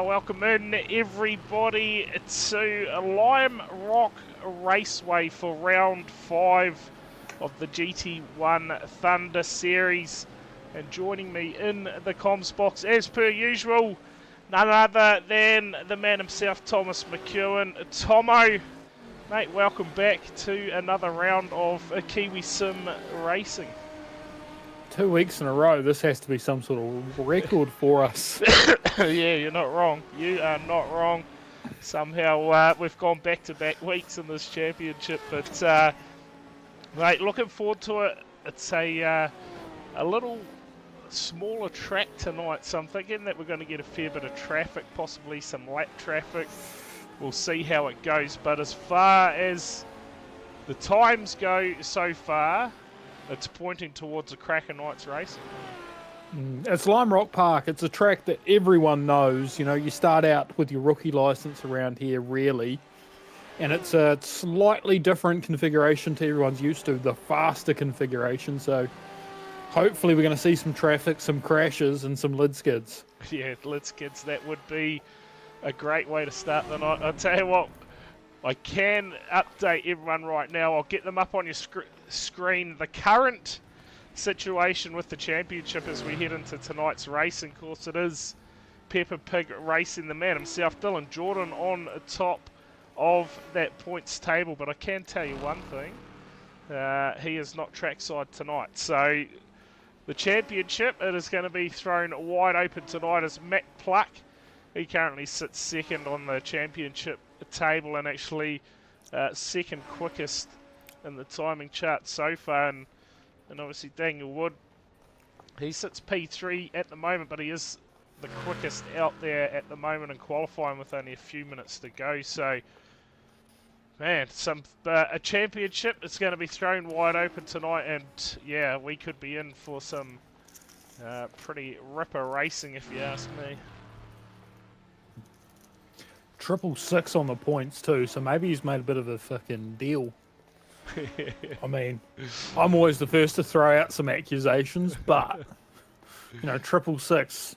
welcome in everybody to Lime Rock Raceway for round 5 of the GT1 Thunder Series. And joining me in the comms box, as per usual, none other than the man himself, Thomas McEwen. Tomo, mate, welcome back to another round of Kiwi Sim Racing. 2 weeks in a row, this has to be some sort of record for us. Yeah, you're not wrong. You are not wrong. Somehow we've gone back-to-back weeks in this championship, but mate, looking forward to it. It's a little smaller track tonight, so I'm thinking that we're going to get a fair bit of traffic, possibly some lap traffic. We'll see how it goes, but as far as the times go so far, it's pointing towards a cracker night's racing. It's Lime Rock Park. It's a track that everyone knows. You know, you start out with your rookie license around here, really, and it's a slightly different configuration to everyone's used to, the faster configuration. So hopefully we're going to see some traffic, some crashes, and some lid skids. Yeah, lid skids, that would be a great way to start the night. I'll tell you what, I can update everyone right now. I'll get them up on your screen. The current situation with the championship as we head into tonight's racing course, it is Peppa Pig racing, the man himself, Dylan Jordan, on top of that points table. But I can tell you one thing, he is not trackside tonight. So the championship, it is going to be thrown wide open tonight as Matt Pluck. He currently sits second on the championship table and actually second quickest in the timing chart so far, and obviously Daniel Wood, he sits P3 at the moment, but he is the quickest out there at the moment in qualifying with only a few minutes to go. So man, a championship is going to be thrown wide open tonight, and yeah, we could be in for some pretty ripper racing if you ask me. 666 on the points too, so maybe he's made a bit of a fucking deal. I mean, I'm always the first to throw out some accusations, but you know, 666,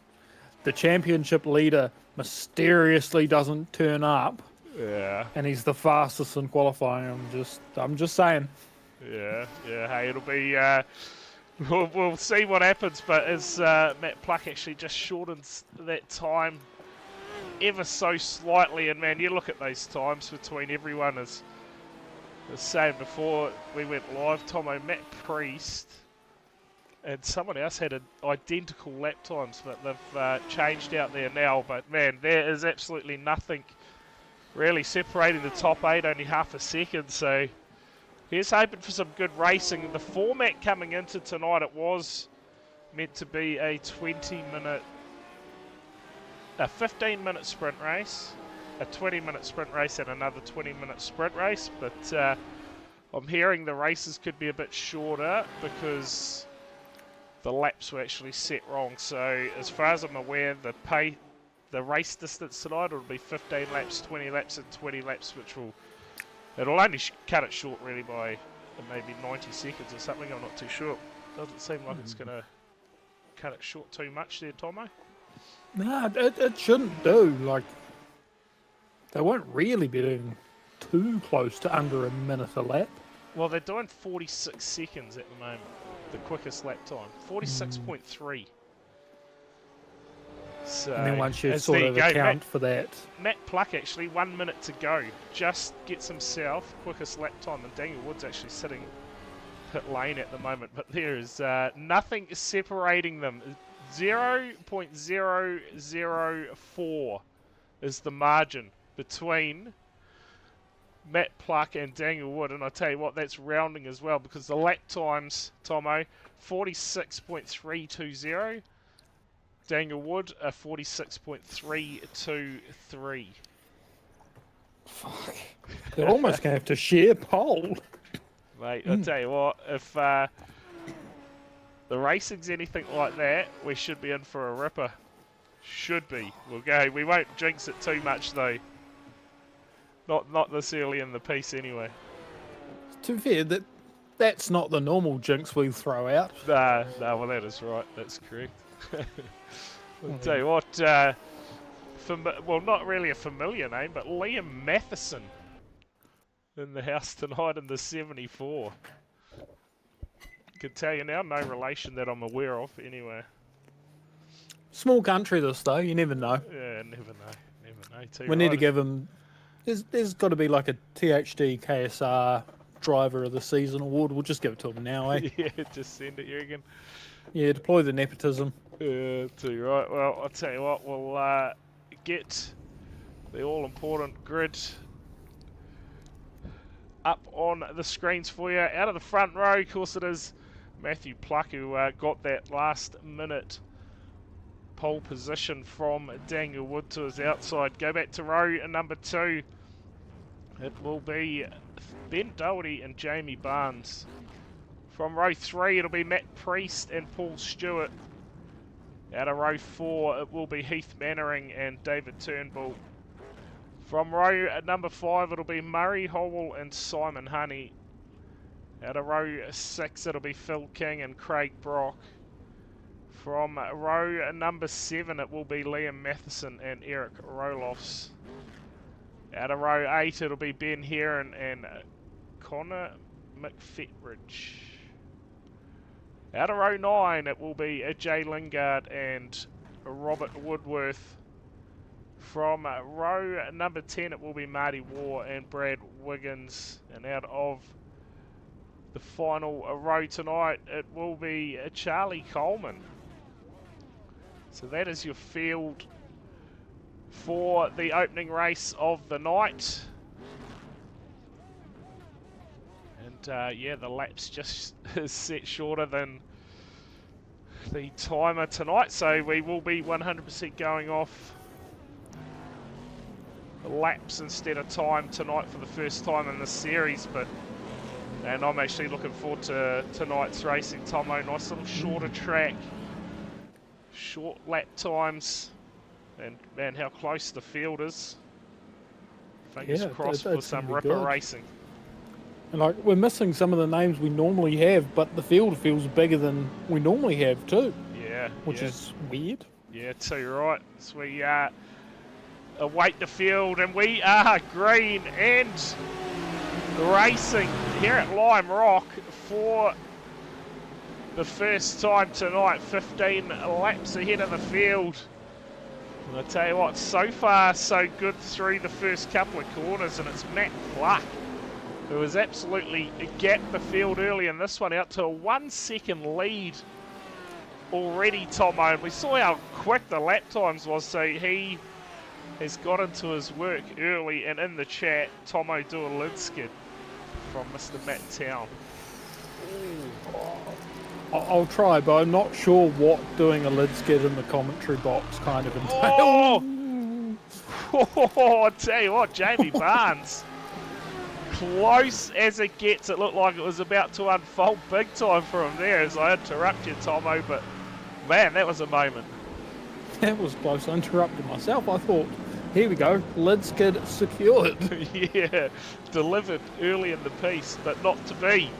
the championship leader mysteriously doesn't turn up. Yeah. And he's the fastest in qualifying. I'm just saying. Yeah. Hey, it'll be. We'll see what happens, but as Matt Pluck actually just shortens that time ever so slightly, and man, you look at those times between everyone, as saying before we went live, Tomo, Matt Priest and someone else had identical lap times, but they've changed out there now. But man, there is absolutely nothing really separating the top 8, only half a second. So here's hoping for some good racing. The format coming into tonight, it was meant to be a 15-minute sprint race, a 20-minute sprint race, and another 20-minute sprint race. But I'm hearing the races could be a bit shorter because the laps were actually set wrong. So as far as I'm aware, the race distance tonight will be 15 laps, 20 laps, and 20 laps, which it'll only cut it short really by maybe 90 seconds or something. I'm not too sure. Doesn't seem like it's going to cut it short too much there, Tomo. Nah, it shouldn't do. Like, they won't really be doing too close to under a minute a lap. Well, they're doing 46 seconds at the moment, the quickest lap time. 46.3. So, and then once you sort of account for that. Matt Pluck actually 1 minute to go, just gets himself quickest lap time, and Daniel Wood's actually sitting pit lane at the moment. But there is nothing separating them. 0.004 is the margin between Matt Pluck and Daniel Wood, and I tell you what, that's rounding as well, because the lap times, Tomo, 46.320. Daniel Wood, 46.323. Fuck. They're almost going to have to share pole. Mate, I tell you what, if the racing's anything like that, we should be in for a ripper. Should be. We'll go. We won't jinx it too much though. Not this early in the piece anyway. To be fair, that's not the normal jinx we throw out. Nah, well that is right. That's correct. I'll tell you what, well, not really a familiar name, but Liam Matheson in the house tonight in the 74. Can tell you now, no relation that I'm aware of, anyway. Small country, this though. You never know. Yeah, never know. Never know. Too We need to right. give him. There's got to be like a THD KSR Driver of the Season award. We'll just give it to him now, eh? Yeah, just send it, you reckon? Yeah, deploy the nepotism. Too right. Well, I'll tell you what, we'll get the all-important grid up on the screens for you. Out of the front row, of course it is Matthew Pluck who got that last-minute pole position from Daniel Wood to his outside. Go back to row number 2. It will be Ben Doherty and Jamie Barnes. From row 3, it'll be Matt Priest and Paul Stewart. Out of row 4, it will be Heath Mannering and David Turnbull. From row number 5, it'll be Murray Howell and Simon Honey. Out of row 6, it'll be Phil King and Craig Brock. From row number 7, it will be Liam Matheson and Eric Roloffs. Out of row 8, it'll be Ben Heron and Connor McFetridge. Out of row 9, it will be Jay Lingard and Robert Woodworth. From row number 10, it will be Marty Waugh and Brad Wiggins. And out of the final row tonight, it will be Charlie Coleman. So that is your field for the opening race of the night. And yeah, the lap's just set shorter than the timer tonight, so we will be 100% going off laps instead of time tonight for the first time in this series. And I'm actually looking forward to tonight's racing, Tomo. Nice little shorter track, short lap times, and man, how close the field is. Fingers crossed for some ripper racing. And like, we're missing some of the names we normally have, but the field feels bigger than we normally have too. Yeah. Which is weird. Yeah, too right. So we await the field, and we are green and racing here at Lime Rock for the first time tonight. 15 laps ahead of the field. And I tell you what, so far so good through the first couple of corners, and it's Matt Pluck who has absolutely gapped the field early in this one, out to a 1 second lead already, Tomo. And we saw how quick the lap times was, so he has got into his work early. And in the chat, Tomo, do a lid skid from Mr. Matt Town. I'll try, but I'm not sure what doing a lid skid in the commentary box kind of entails. Oh, I tell you what, Jamie Barnes, close as it gets. It looked like it was about to unfold big time for him there as I interrupt you, Tomo, but man, that was a moment. That was close. I interrupted myself. I thought, here we go, lid skid secured. Yeah, delivered early in the piece, but not to be.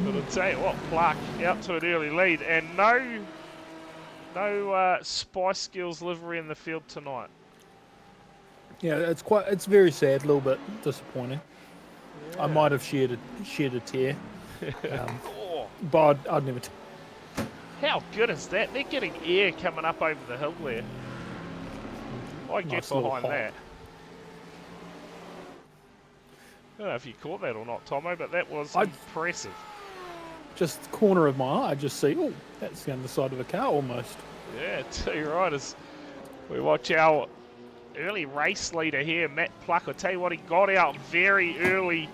But I'll tell you what, Pluck out to an early lead, and no Spice Skills livery in the field tonight. Yeah, it's very sad, a little bit disappointing. Yeah. I might have shed a tear, but I'd never. How good is that? They're getting air coming up over the hill there. I get behind that. I don't know if you caught that or not, Tomo, but that was impressive. Just the corner of my eye, I just see, oh, that's the underside of a car almost. Yeah, too right. As we watch our early race leader here, Matt Pluck. I tell you what, he got out very early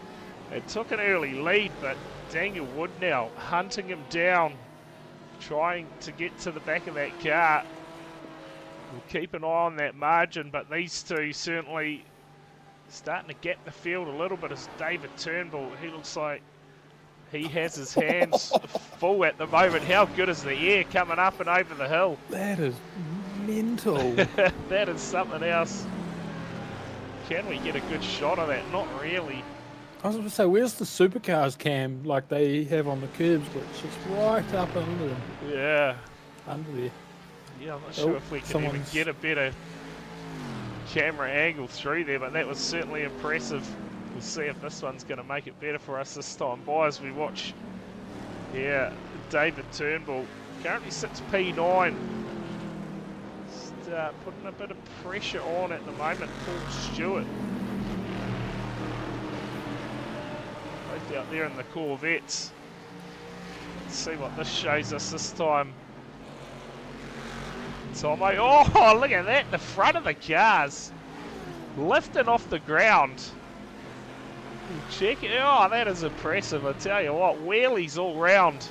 and took an early lead, but Daniel Wood now hunting him down, trying to get to the back of that car. We'll keep an eye on that margin, but these two certainly starting to gap the field a little bit as David Turnbull. He looks like he has his hands full at the moment. How good is the air coming up and over the hill? That is mental. That is something else. Can we get a good shot of that? Not really. I was going to say, where's the supercars cam like they have on the curbs, but it's just right up under them? Yeah. Under there. Yeah, I'm not sure if we can even get a better camera angle through there, but that was certainly impressive. We'll see if this one's going to make it better for us this time by as we watch here. David Turnbull currently sits P9. Just putting a bit of pressure on at the moment. Paul Stewart both out there in the Corvettes. Let's see what this shows us this time. Tomo, oh look at that, the front of the cars lifting off the ground. Check it, oh that is impressive, I tell you what, wheelies all round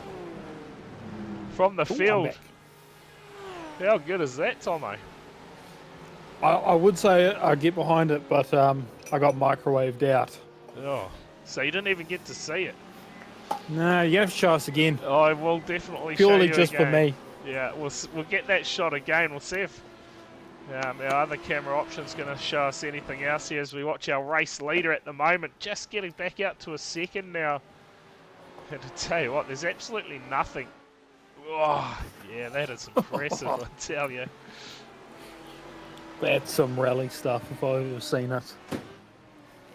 from the field. How good is that, Tomo? I would say I get behind it, but I got microwaved out. Oh, so you didn't even get to see it? No, you have to show us again. I will definitely show you Purely just again. for me. Yeah, we'll get that shot again. We'll see if our other camera option's going to show us anything else here as we watch our race leader at the moment. Just getting back out to a second now. And to tell you what, there's absolutely nothing. Oh, yeah, that is impressive, I tell you. That's some rally stuff if I've ever seen it.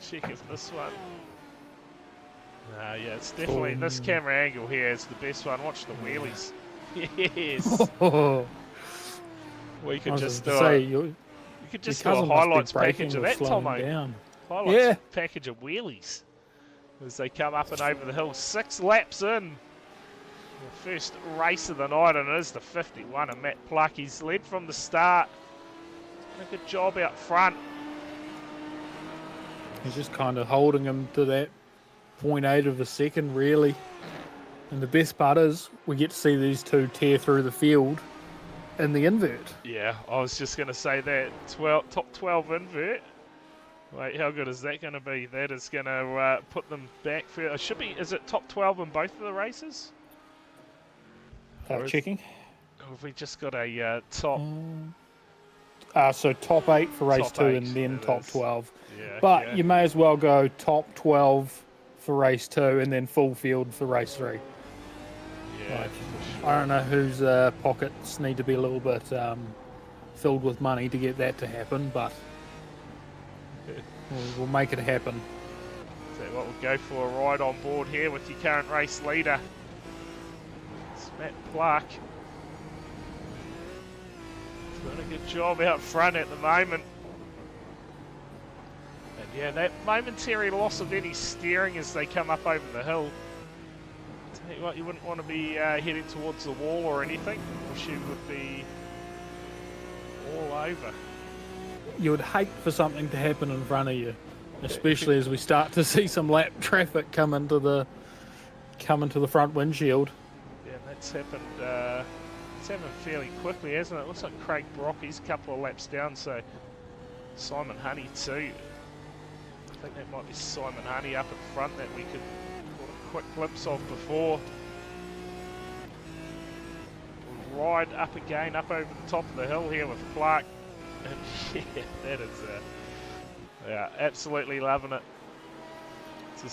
Check if this one. Yeah, it's definitely, this camera angle here is the best one. Watch the wheelies. Yes. We could just do you could just do a highlights package of that, Tomo. Highlights package of wheelies as they come up and over the hill. 6 laps in. The first race of the night, and it is the 51 of Matt Pluck. He's led from the start. Done a good job out front. He's just kind of holding him to that 0.8 of a second, really. And the best part is we get to see these two tear through the field in the invert. Yeah, I was just going to say that. Top 12 invert. Wait, how good is that going to be? That is going to put them back for... It should be... Is it top 12 in both of the races? Checking. Or have we just got a top... So top 8 for race 2 and then top 12. Yeah, but you may as well go top 12 for race 2 and then full field for race 3. Yeah, like, sure. I don't know whose pockets need to be a little bit filled with money to get that to happen, but we'll make it happen. So what, we'll go for a ride on board here with your current race leader. It's Matt Pluck. Doing a good job out front at the moment. And yeah, that momentary loss of any steering as they come up over the hill. Tell you what, you wouldn't want to be heading towards the wall or anything. Wish you would be all over. You would hate for something to happen in front of you, especially as we start to see some lap traffic come into the front windshield. Yeah, that's happened. It's happened fairly quickly, hasn't it? Looks like Craig Brock, he's a couple of laps down, so Simon Honey too. I think that might be Simon Honey up at front that we could get a quick glimpse of before. We'll ride up again, up over the top of the hill here with Clark. And yeah, that is, yeah, absolutely loving it.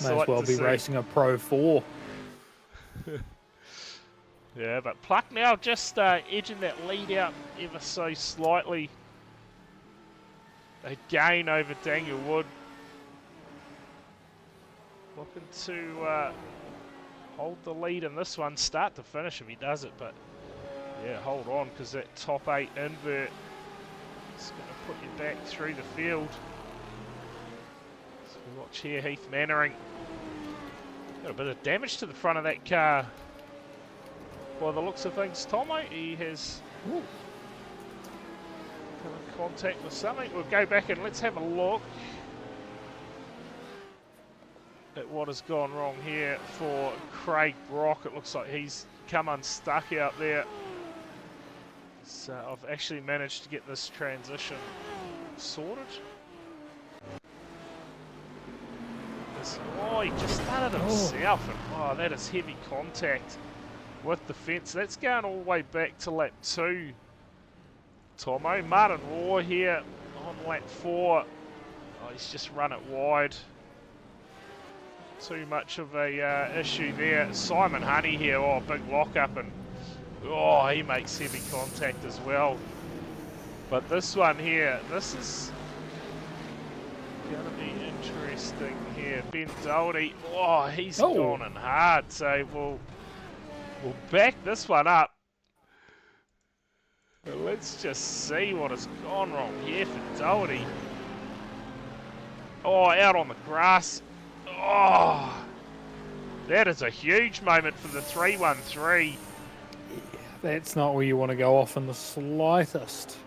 May as well be racing a Pro 4. Yeah, but Pluck now just edging that lead out ever so slightly. Again over Daniel Wood. Looking to hold the lead in this one, start to finish if he does it, but yeah, hold on, because that top 8 invert is going to put you back through the field. So we watch here, Heath Mannering. Got a bit of damage to the front of that car. By the looks of things, Tomo, he has come in contact with something. We'll go back and let's have a look at what has gone wrong here for Craig Brock. It looks like he's come unstuck out there. So I've actually managed to get this transition sorted. Oh, he just started himself, and oh, that is heavy contact with the fence. That's going all the way back to lap 2. Tomo, Martin Raw here on lap 4. Oh, he's just run it wide. Too much of a issue there. Simon Honey here, oh, big lock up, and oh, he makes heavy contact as well. But this one here, this is Gonna be interesting here. Ben Doherty, oh, he's Oh. gone in hard, so we'll back this one up. But let's just see what has gone wrong here for Doherty. Oh, out on the grass. Oh, that is a huge moment for the 313. That's not where you want to go off in the slightest.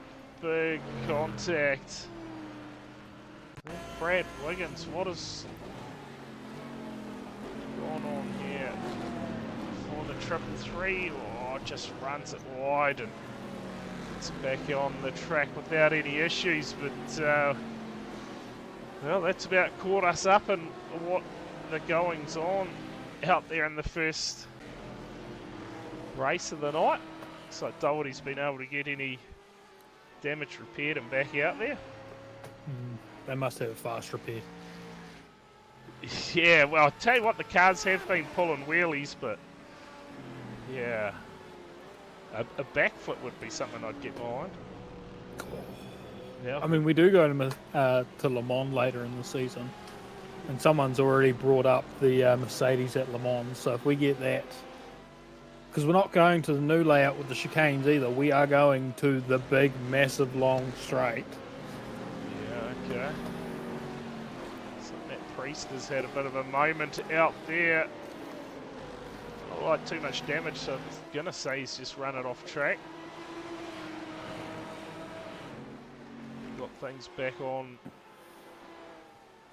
Big contact. Brad Wiggins, what has gone on here for the 333? Oh, just runs it wide and it's back on the track without any issues. But well, that's about caught us up in what the goings on out there in the first race of the night. Looks like Doherty's been able to get any damage repaired and back out there. They must have a fast repair. Yeah, well, I'll tell you what, the cars have been pulling wheelies, but yeah, a back foot would be something I'd get behind. Yeah. I mean, we do go to Le Mans later in the season, and someone's already brought up the Mercedes at Le Mans, so if we get that, because we're not going to the new layout with the chicanes either, we are going to the big, massive, long straight. Yeah, okay. So Matt Priest has had a bit of a moment out there. Not like too much damage, so I'm gonna say he's just run it off track. Got things back on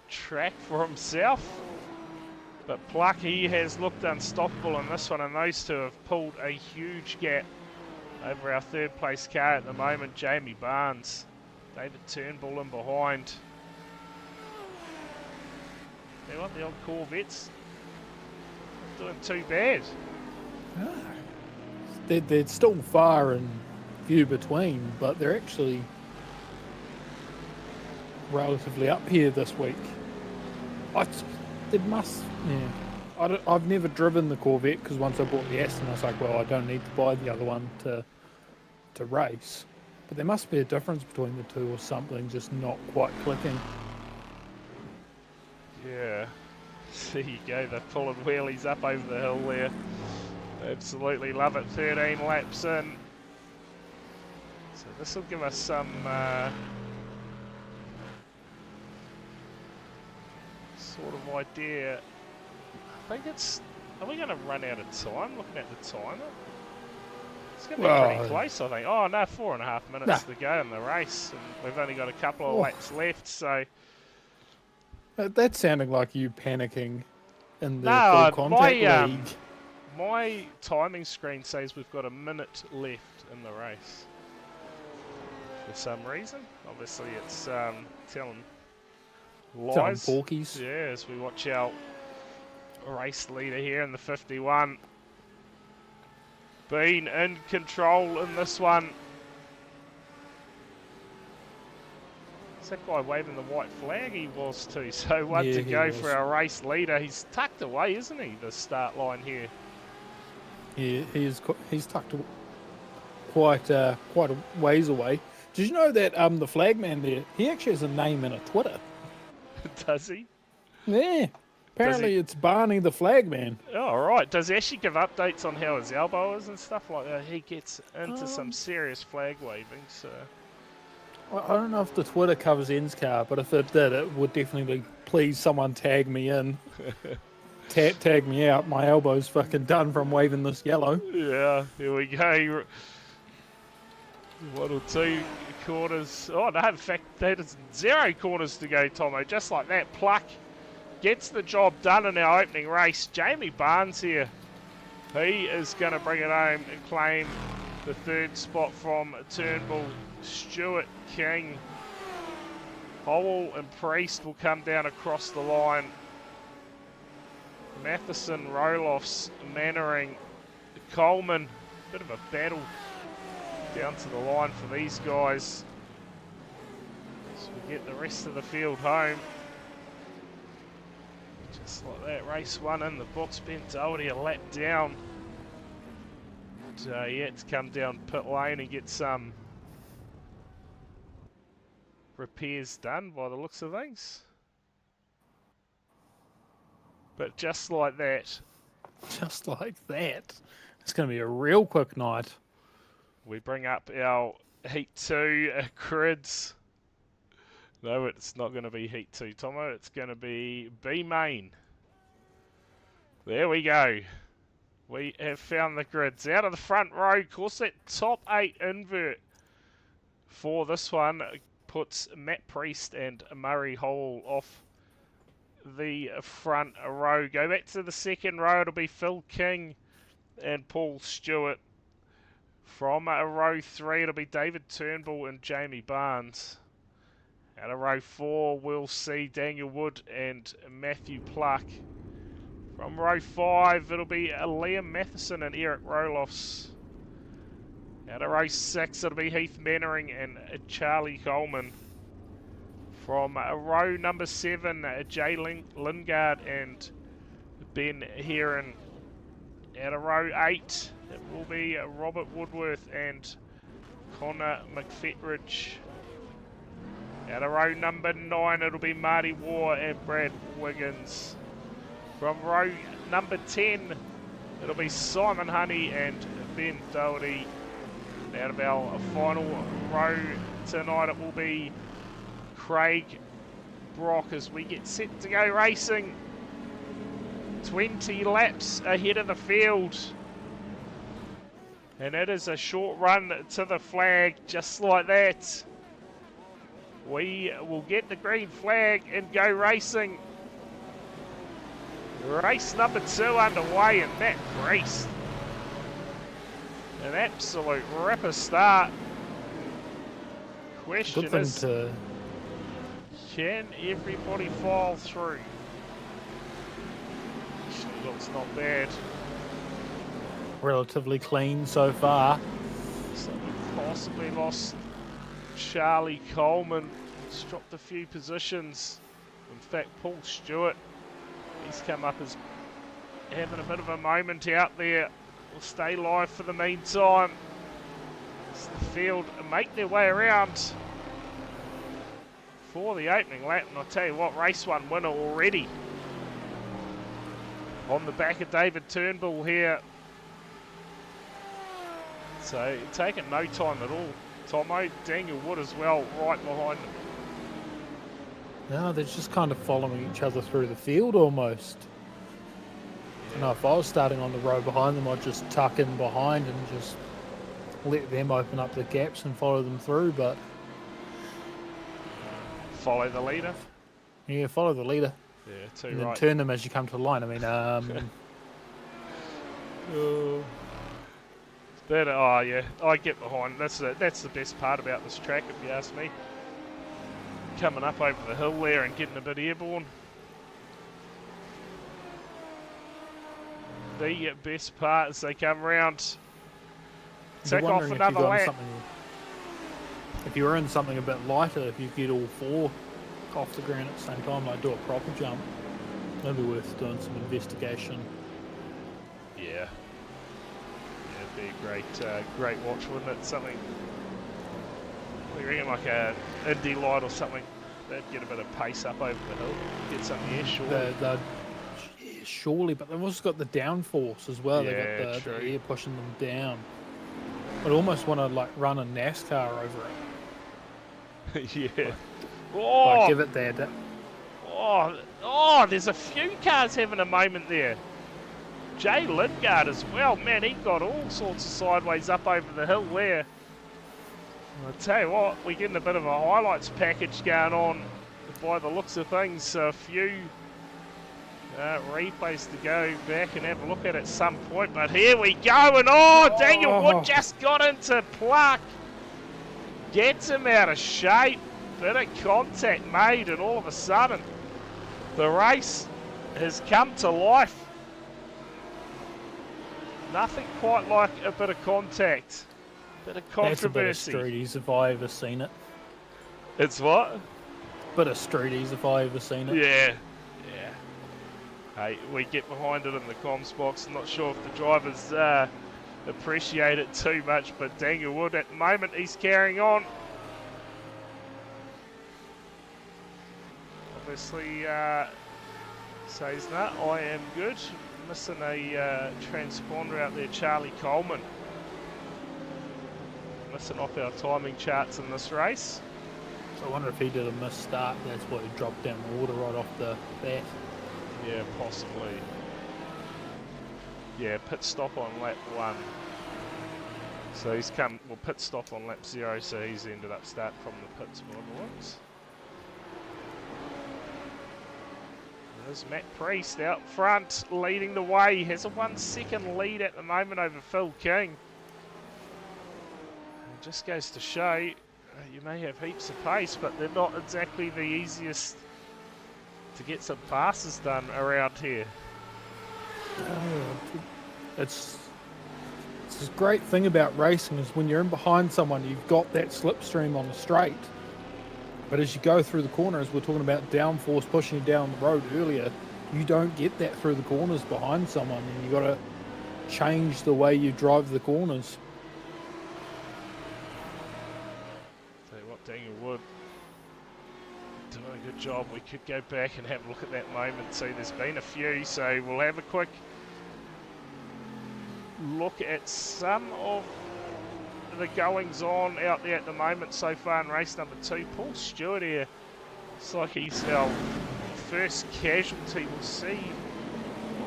track for himself. But Pluck, he has looked unstoppable in this one, and those two have pulled a huge gap over our third place car at the moment, Jamie Barnes. David Turnbull in behind. You want the old Corvettes? Not doing too bad. They're still far and few between, but they're actually relatively up here this week. I've never driven the Corvette because once I bought the Aston, I was like, well, I don't need to buy the other one to race. But there must be a difference between the two or something just not quite clicking. Yeah. There you go, they're pulling wheelies up over the hill there. Absolutely love it, 13 laps in. So this will give us some sort of idea. I think it's, are we going to run out of time looking at the timer? It's going to be pretty close, I think. Oh no, 4.5 minutes to go in the race, and we've only got a couple of laps left, so... That's sounding like you panicking in the full contact league. My timing screen says we've got a minute left in the race. For some reason. Obviously it's telling lies. Telling porkies. Yeah, as we watch our race leader here in the 51. Being in control in this one. Is that guy waving the white flag? He was too. So one to go for our race leader. He's tucked away, isn't he, the start line here? Yeah, he's tucked quite a ways away. Did you know that the flagman there, he actually has a name and a Twitter? Does he? Yeah. Apparently it's Barney the flagman. Oh, right. Does he actually give updates on how his elbow is and stuff like that? He gets into some serious flag waving, so... I don't know if the Twitter covers NZiRL, but if it did, it would definitely be, please someone tag me in. Tag me out. My elbow's fucking done from waving this yellow. Yeah, here we go. 1 or 2 corners. Oh, no, in fact, that is 0 corners to go, Tomo. Just like that, Pluck gets the job done in our opening race. Jamie Barnes here. He is going to bring it home and claim the 3rd spot from Turnbull. Stuart King, Howell and Priest will come down across the line. Matheson, Roloffs, Mannering, Coleman. Bit of a battle down to the line for these guys. So we get the rest of the field home. Just like that, race 1 in the books. Ben Doherty a lap down. And, yet to come down pit lane and get some repairs done by the looks of things. But just like that, Just like that. It's going to be a real quick night. we bring up our Heat 2 grids. No, it's not going to be Heat 2, Tomo. It's going to be B main. There we go. We have found the grids. Out of the front row, of course, that top 8 invert for this one puts Matt Priest and Murray Hall off the front row. Go back to the second row. It'll be Phil King and Paul Stewart. From row 3, it'll be David Turnbull and Jamie Barnes. Out of row 4, we'll see Daniel Wood and Matthew Pluck. From row 5, it'll be Liam Matheson and Eric Roloffs. Out of row 6, it'll be Heath Mannering and Charlie Coleman. From row number 7, Jay Lingard and Ben Heron. Out of row 8, it will be Robert Woodworth and Connor McFetridge. Out of row number 9, it'll be Marty Waugh and Brad Wiggins. From row number 10, it'll be Simon Honey and Ben Doherty. Out of our final row tonight, it will be Craig Brock as we get set to go racing. 20 laps ahead of the field. And it is a short run to the flag, just like that. We will get the green flag and go racing. Race number 2 underway, and Matt Priest. An absolute ripper start. Question is, can everybody file through? Actually looks not bad. Relatively clean so far. So we've possibly lost Charlie Coleman. He's dropped a few positions. In fact, Paul Stewart, he's come up as having a bit of a moment out there. We'll stay live for the meantime. As the field make their way around for the opening lap. And I'll tell you what, race 1 winner already. On the back of David Turnbull here. So taking no time at all. Tomo, Daniel Wood as well, right behind them. No, they're just kind of following each other through the field almost. You know, if I was starting on the row behind them, I'd just tuck in behind and just let them open up the gaps and follow them through, but... Follow the leader? Yeah, follow the leader. Yeah, too and then right. turn them as you come to the line. I mean, oh yeah, I get behind. That's the best part about this track, if you ask me. Coming up over the hill there and getting a bit airborne. The best part as they come round. Tick off another lap. If you were in something a bit lighter, if you get all 4 off the ground at the same time, like do a proper jump, that'd be worth doing some investigation. Yeah. It'd be a great watch, wouldn't it? Something, we reckon like a Indy light or something. They'd get a bit of pace up over the hill. Get some air, surely. Yeah, surely, but they've also got the downforce as well. Yeah, they've got true. the air pushing them down. I'd almost want to like run a NASCAR over it. Yeah. Like, give it that. Oh, there's a few cars having a moment there. Jay Lingard as well. Man, he got all sorts of sideways up over the hill there. I'll tell you what, we're getting a bit of a highlights package going on by the looks of things. So a few replays to go back and have a look at some point. But here we go, and Daniel Wood just got into Pluck. Gets him out of shape. Bit of contact made, and all of a sudden, the race has come to life. Nothing quite like a bit of contact. Bit of controversy. That's a bit of Streeties if I ever seen it. It's what? Bit of Streeties if I ever seen it. Yeah. Hey, we get behind it in the comms box. I'm not sure if the drivers appreciate it too much, but Daniel Wood at the moment, he's carrying on. Obviously, Says that, I am good. Missing a transponder out there, Charlie Coleman. Missing off our timing charts in this race. So I wonder if he did a missed start, that's why he dropped down the order right off the bat. Yeah, possibly. Yeah, pit stop on lap 1. So he's come, well, pit stop on lap 0, so he's ended up starting from the pits by the looks. There's Matt Priest out front, leading the way. He has a 1 second lead at the moment over Phil King. It just goes to show you may have heaps of pace, but they're not exactly the easiest to get some passes done around here. It's a great thing about racing is when you're in behind someone, you've got that slipstream on the straight. But as you go through the corners, we're talking about downforce pushing you down the road earlier, you don't get that through the corners behind someone, and you've got to change the way you drive the corners. Tell you what, Daniel Wood doing a good job. We could go back and have a look at that moment. See, there's been a few, so we'll have a quick look at some of the goings on out there at the moment so far in race number 2. Paul Stewart here, looks like he's our first casualty. We'll see.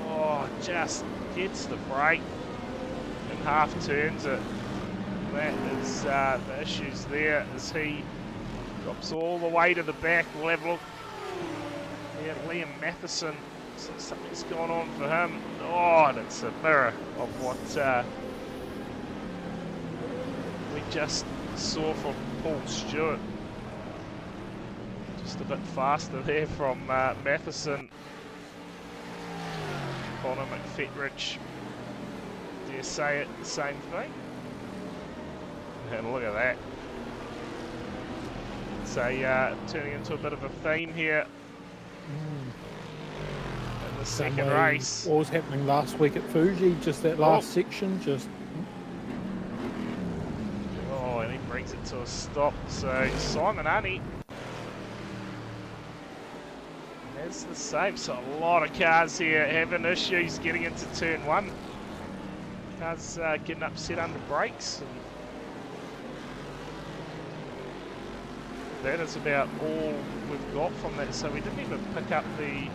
Oh, just gets the brake and half turns it. That is the issues there as he drops all the way to the back. We'll have a look. Yeah, Liam Matheson, so something's gone on for him. Oh, and it's a mirror of what we just saw from Paul Stewart. Just a bit faster there from Matheson. Connor McFetridge, dare say it, the same thing. And look at that. So turning into a bit of a theme here in the second race. What was happening last week at Fuji, just that last section, just... Oh, and he brings it to a stop. So Simon Arney has the same. So a lot of cars here having issues getting into turn 1. Cars getting upset under brakes. And that is about all we've got from that. So we didn't even pick up the...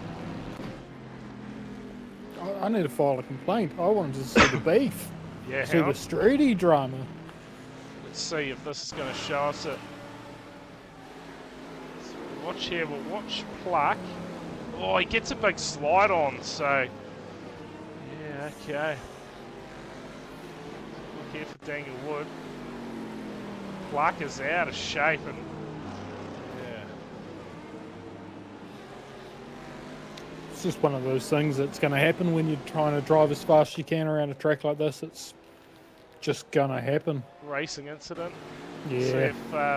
I need to file a complaint. I wanted to see the beef. Yeah, see the Streety drama. Let's see if this is going to show us it. So watch here, we'll watch Clark. Oh, he gets a big slide on, so... Yeah, okay. Look here for Daniel Wood. Clark is out of shape and... Yeah. It's just one of those things that's going to happen when you're trying to drive as fast as you can around a track like this. It's just going to happen. Racing incident. Yeah. See if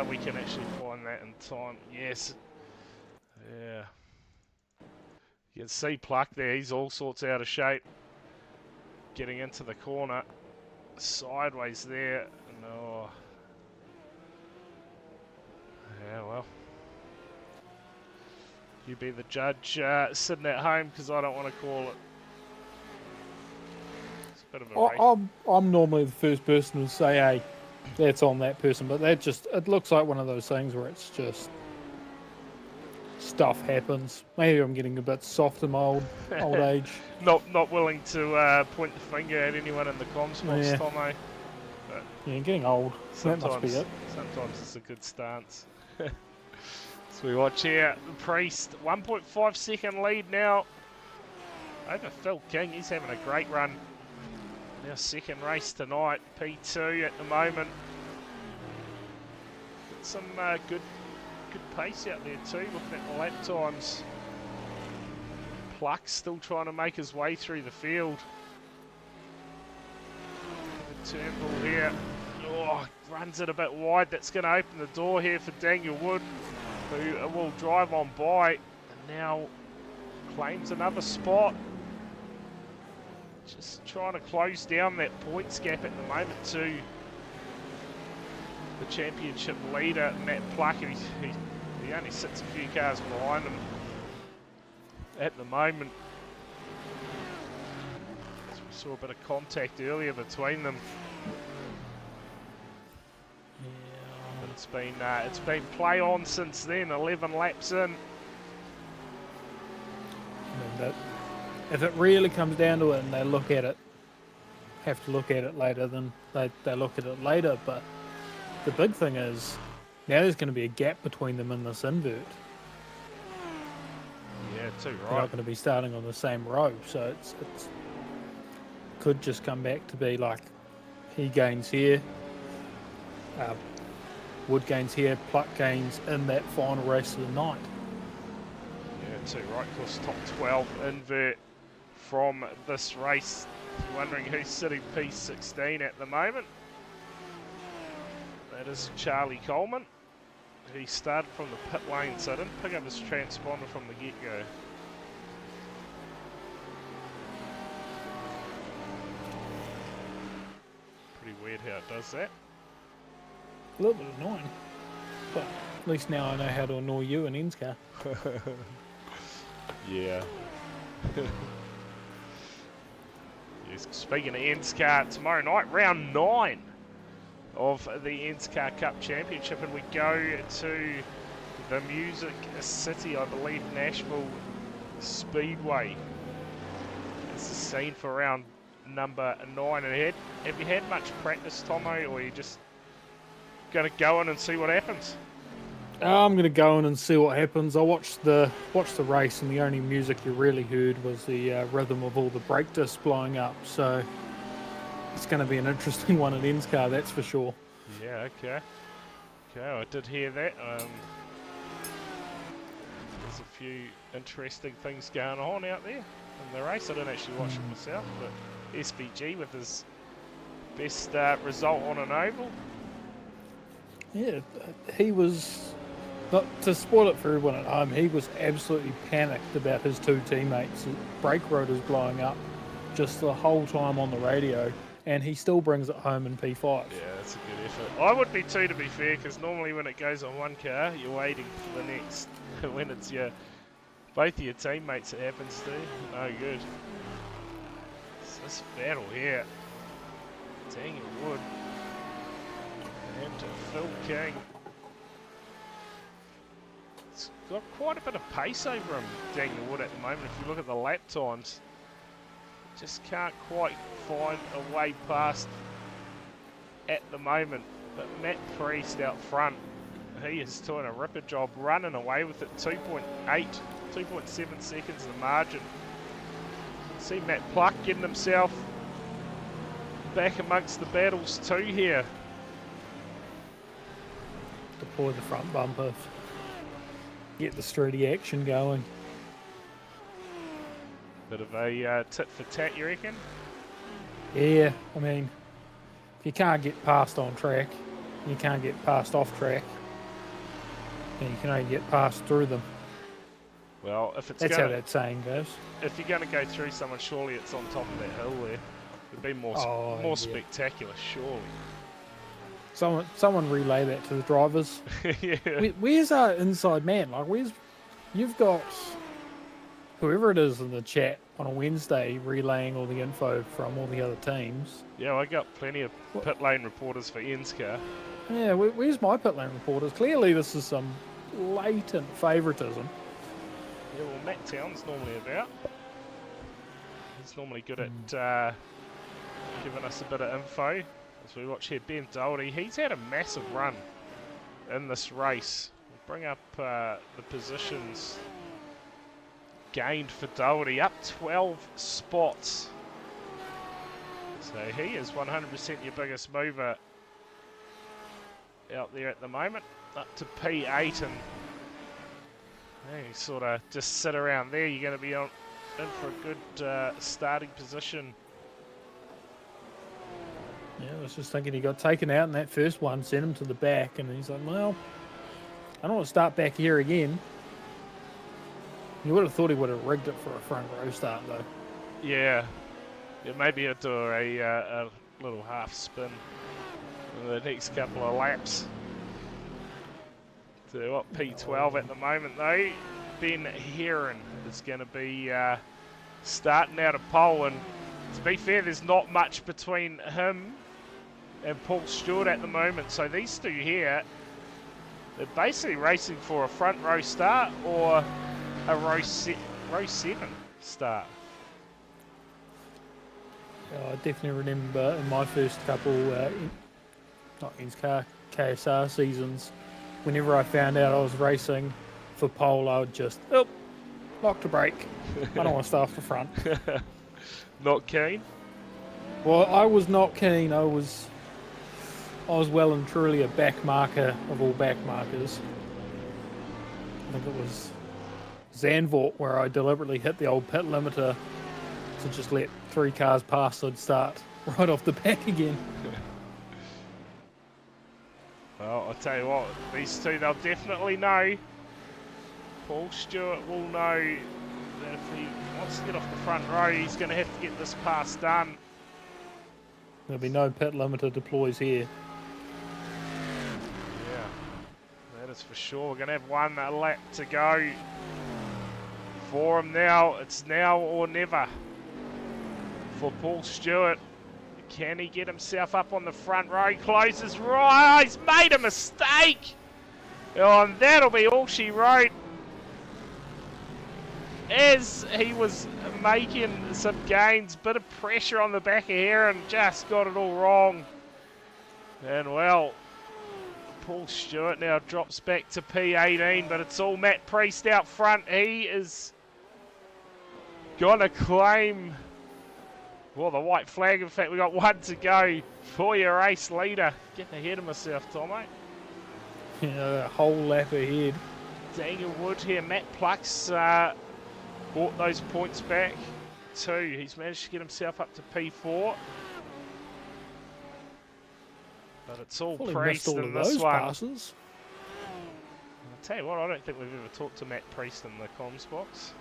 we can actually find that in time. Yes. Yeah. You can see Pluck there. He's all sorts out of shape. Getting into the corner. Sideways there. No. Yeah, well. You be the judge sitting at home because I don't want to call it. It's a bit of a race. I'm normally the first person to say, hey, that's on that person, but that just, it looks like one of those things where it's just stuff happens. Maybe I'm getting a bit soft in my old age. Not willing to point the finger at anyone in the comms box, Yeah. Tomo. But Yeah, getting old. That must be it. Sometimes it's a good stance. So we watch here, the Priest, 1.5 second lead now over Phil King. He's having a great run. Now second race tonight, P2 at the moment. Got some good pace out there too, looking at the lap times. Pluck still trying to make his way through the field. Turnbull here. Oh, runs it a bit wide. That's going to open the door here for Daniel Wood, who will drive on by and now claims another spot. Just trying to close down that points gap at the moment to the championship leader, Matt Pluck. He only sits a few cars behind him at the moment. Saw a bit of contact earlier between them. Yeah. It's been play on since then. 11 laps in. I mean, that, if it really comes down to it and they look at it, have to look at it later, then they look at it later. But the big thing is, now there's going to be a gap between them in this invert. Yeah, too right. They're not going to be starting on the same row, so it's could just come back to be like he gains here, Wood gains here, Pluck gains in that final race of the night. Yeah, too right. Of course, top 12 invert from this race. If you're wondering who's sitting P16 at the moment, that is Charlie Coleman. He started from the pit lane, so I didn't pick up his transponder from the get-go. Pretty weird how it does that. A little bit annoying, but at least now I know how to annoy you in NZiRL. Yeah. Yes, speaking of NZiRL, tomorrow night, round 9 of the NZiRL Cup Championship, and we go to the Music City, I believe, Nashville Speedway. It's the scene for round number 9. And have you had much practice, Tomo, or are you just going to go in and see what happens? I'm going to go in and see what happens. I watched the race, and the only music you really heard was the rhythm of all the brake discs blowing up. So it's going to be an interesting one at NZiRL, that's for sure. Yeah, okay. Okay, I did hear that. There's a few interesting things going on out there in the race. I didn't actually watch it myself, but SVG with his best result on an oval. Yeah, he was, not to spoil it for everyone at home, he was absolutely panicked about his two teammates. His brake rotors blowing up just the whole time on the radio, and he still brings it home in P5. Yeah, that's a good effort. I would be too, to be fair, because normally when it goes on one car, you're waiting for the next. When it's both of your teammates it happens to, no good. It's this battle here. Dang it, Wood. And Phil King. It's got quite a bit of pace over him, Daniel Wood, at the moment. If you look at the lap times, just can't quite find a way past at the moment. But Matt Priest out front, he is doing a ripper job, running away with it. 2.8, 2.7 seconds the margin. See Matt Pluck getting himself back amongst the battles too here. Deploy the front bumper, get the sturdy action going. Bit of a tit for tat, you reckon? Yeah, I mean, if you can't get past on track, you can't get past off track, and you can only get past through them. Well, if it's that's how that saying goes. If you're going to go through someone, surely it's on top of that hill there. It'd be more spectacular, surely. Someone relay that to the drivers. Yeah. Where's our inside man? Like, you've got whoever it is in the chat on a Wednesday relaying all the info from all the other teams. Yeah, I got plenty of pit lane reporters for NZiRL. Yeah, where's my pit lane reporters? Clearly this is some blatant favouritism. Yeah, well, Matt Town's normally about. He's normally good at giving us a bit of info. As we watch here, Ben Doherty, he's had a massive run in this race. We'll bring up the positions gained for Doherty, up 12 spots. So he is 100% your biggest mover out there at the moment, up to P8, and you sort of just sit around there. You're going to be in for a good starting position. Yeah, I was just thinking he got taken out in that first one, sent him to the back, and he's like, well, I don't want to start back here again. You would have thought he would have rigged it for a front row start, though. Yeah. Maybe he'll do a little half spin in the next couple of laps. So what, P12 at the moment, though. Ben Heron is going to be starting out a pole, and To be fair, there's not much between him and Paul Stewart at the moment. So these two here, they're basically racing for a front row start or a row 7 start. I definitely remember in my first couple, not NZiRL, KSR seasons, whenever I found out I was racing for pole, I would just, lock to brake. I don't want to start off the front. Not keen? Well, I was not keen. I was well and truly a back marker of all back markers. I think it was Zandvoort where I deliberately hit the old pit limiter to just let 3 cars pass so I'd start right off the back again. Well, I'll tell you what, these two, they'll definitely know. Paul Stewart will know that if he wants to get off the front row, he's going to have to get this pass done. There'll be no pit limiter deploys here. Yeah, that is for sure. We're going to have 1 lap to go for him now. It's now or never for Paul Stewart. Can he get himself up on the front row? Closes right. He's made a mistake. Oh, and that'll be all she wrote. As he was making some gains, bit of pressure on the back of here and just got it all wrong. And well, Paul Stewart now drops back to P18, but it's all Matt Priest out front. He is gonna claim, well, the white flag. In fact, we got 1 to go for your race leader. Getting ahead of myself, Tomo. Yeah, a whole lap ahead. Daniel Wood here. Matt Plucks brought those points back too. He's managed to get himself up to P4. But it's all Priest in this one. Passes. I'll tell you what, I don't think we've ever talked to Matt Priest in the comms box.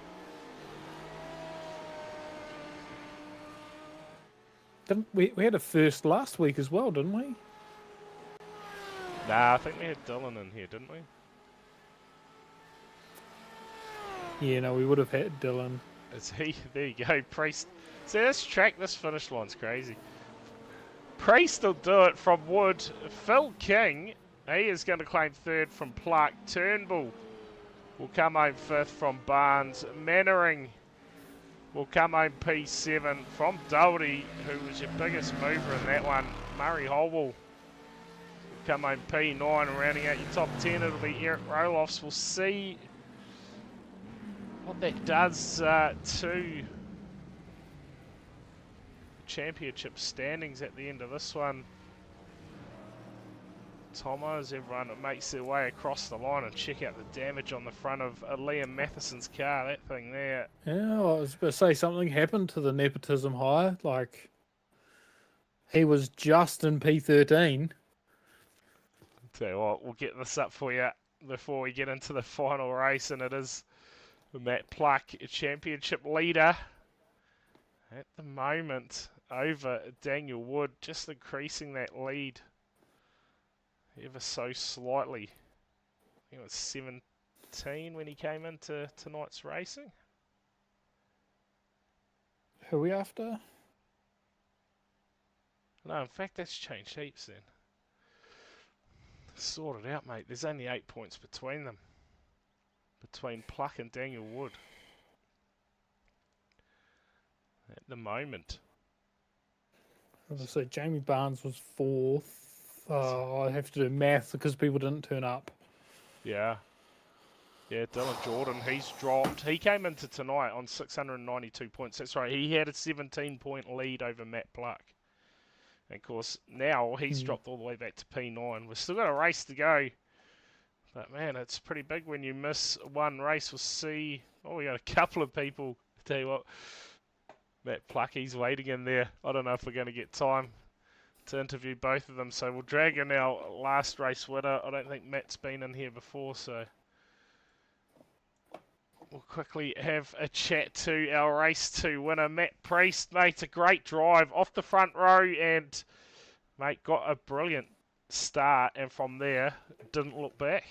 Didn't we had a first last week as well, didn't we? Nah, I think we had Dylan in here, didn't we? Yeah, no, we would have had Dylan. Is he? There you go, Priest. See, this track, this finish line's crazy. Priest will do it from Wood. Phil King, he is going to claim 3rd from Pluck. Turnbull will come home 5th from Barnes. Mannering will come home P7 from Doherty, who was your biggest mover in that one. Murray Holwell will come home P9, and rounding out your top 10, it'll be Eric Roloffs. We'll see what that does to championship standings at the end of this one. Tomo, as everyone makes their way across the line, and check out the damage on the front of Liam Matheson's car, that thing there. Yeah, I was about to say something happened to the nepotism hire. Like, he was just in P13. Tell you what, we'll get this up for you before we get into the final race, and it is Matt Pluck, championship leader at the moment over Daniel Wood, just increasing that lead ever so slightly. I think it was 17 when he came into tonight's racing. Who are we after? No, in fact, that's changed heaps then. Sort it out, mate. There's only 8 points between them. Between Pluck and Daniel Wood. At the moment. As I say, Jamie Barnes was 4th. I have to do math because people didn't turn up. Yeah. Yeah, Dylan Jordan, he's dropped. He came into tonight on 692 points. That's right. He had a 17-point lead over Matt Pluck. And, of course, now he's dropped all the way back to P9. We've still got a race to go. But, man, it's pretty big when you miss one race. We'll see. Oh, we got a couple of people. I'll tell you what, Matt Pluck, he's waiting in there. I don't know if we're going to get time to interview both of them. So we'll drag in our last race winner. I don't think Matt's been in here before, so we'll quickly have a chat to our race 2 winner, Matt Priest. Mate, a great drive off the front row and, mate, got a brilliant start, and from there, didn't look back.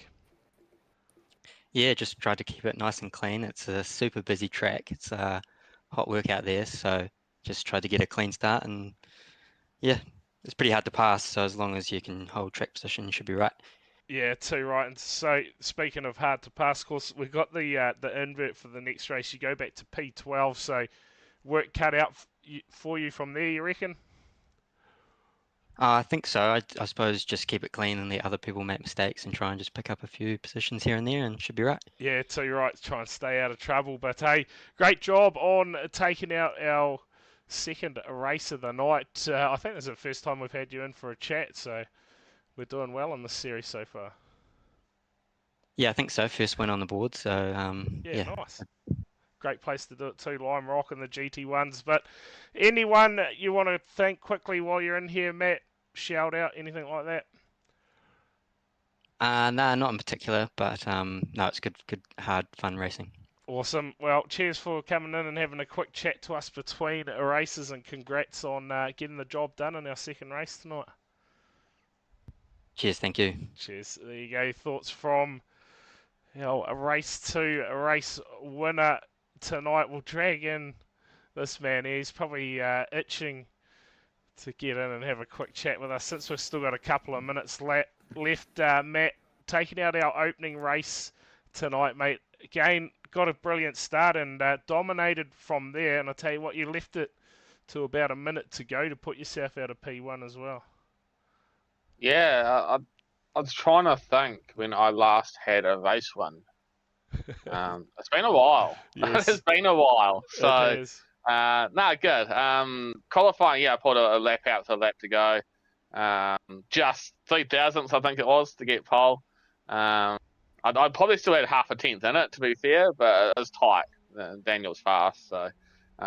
Yeah, just tried to keep it nice and clean. It's a super busy track. It's hot work out there, so just tried to get a clean start, and yeah, it's pretty hard to pass. So as long as you can hold track position, you should be right. Yeah, too right. And so, speaking of hard to pass, of course, we've got the invert for the next race. You go back to P12, so work cut out for you from there, you reckon? I think so. I suppose just keep it clean and let other people make mistakes and try and just pick up a few positions here and there, and should be right. Yeah, too right. Try and stay out of trouble. But hey, great job on taking out our second race of the night. I think this is the first time we've had you in for a chat, so we're doing well in this series so far. Yeah, I think so. First win on the board, so Yeah, nice. Great place to do it too, Lime Rock and the GT1s. But anyone you want to thank quickly while you're in here, Matt? Shout out, anything like that? No, not in particular, but no, it's good, hard, fun racing. Awesome. Well, cheers for coming in and having a quick chat to us between races, and congrats on getting the job done in our second race tonight. Cheers, thank you. Cheers. There you go. Thoughts from a race 2, a race winner tonight. We'll drag in this man. He's probably itching to get in and have a quick chat with us since we've still got a couple of minutes left. Matt, taking out our opening race tonight, mate. Again, got a brilliant start and dominated from there. And I tell you what, you left it to about a minute to go to put yourself out of P1 as well. Yeah, I was trying to think when I last had a race win. It's been a while. Yes. It's been a while. So, It is. no, good. Qualifying, yeah, I pulled a lap out, so a lap to go. Just 3,000ths, I think it was, to get pole. I probably still had half a tenth in it, to be fair, but it was tight. Daniel's fast, so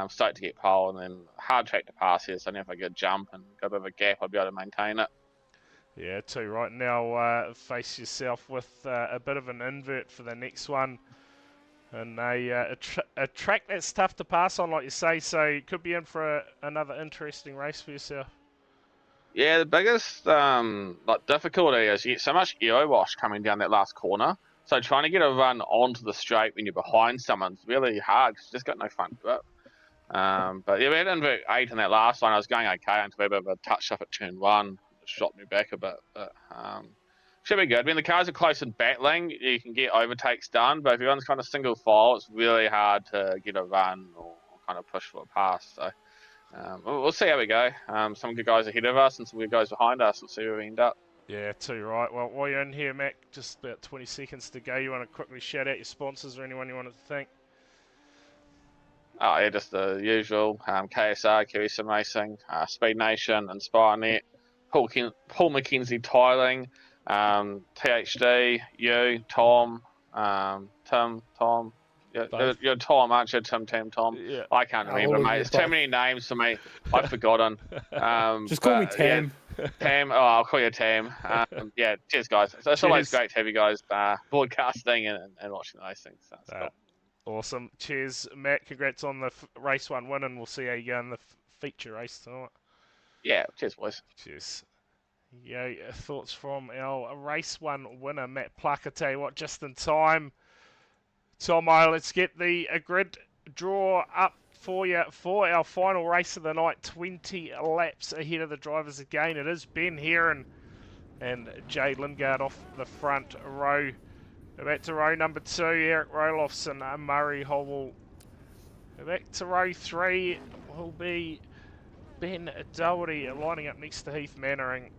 stoked to get pole, and then hard track to pass here, so if I get a jump and got a bit of a gap, I'd be able to maintain it. Yeah, too right. Now face yourself with a bit of an invert for the next one. And a track that's tough to pass on, like you say, so you could be in for another interesting race for yourself. Yeah, the biggest difficulty is you get so much aero wash coming down that last corner. So trying to get a run onto the straight when you're behind someone's really hard because you just got no front grip. But yeah, we had invert 8 in that last one. I was going okay until we had a bit of a touch up at turn 1. Shot me back a bit, but should be good. When the cars are close and battling, you can get overtakes done, but if everyone's kind of single file, it's really hard to get a run or kind of push for a pass. So we'll see how we go. Some good guys ahead of us and some good guys behind us. We'll see where we end up. Yeah, too right. Well, while you're in here, Mac, just about 20 seconds to go. You want to quickly shout out your sponsors or anyone you want to thank? Oh, yeah, just the usual. KSR, Kiwi Sim Racing, Speed Nation, InspireNet, Paul McKenzie Tiling, THD, you, Tom, Tom. You're Tom, aren't you? Tom. Yeah. I can't remember, mate. There's too many names for me. I've forgotten. Just call me Tam. Yeah, Tam. Oh, I'll call you Tam. Yeah, cheers, guys. It's always great to have you guys broadcasting and watching those things. So it's cool. Awesome. Cheers, Matt. Congrats on the race 1 win, and we'll see how you go in the feature race tonight. Yeah, cheers, boys. Cheers. Yeah, thoughts from our race 1 winner, Matt Pluck. I tell you what, just in time. Tomo, let's get the grid draw up for you for our final race of the night. 20 laps ahead of the drivers again. It is Ben Heron and Jay Lingard off the front row. Back to row number 2, Eric Roloffs and Murray Howell. Back to row 3 will be Ben Doherty lining up next to Heath Mannering.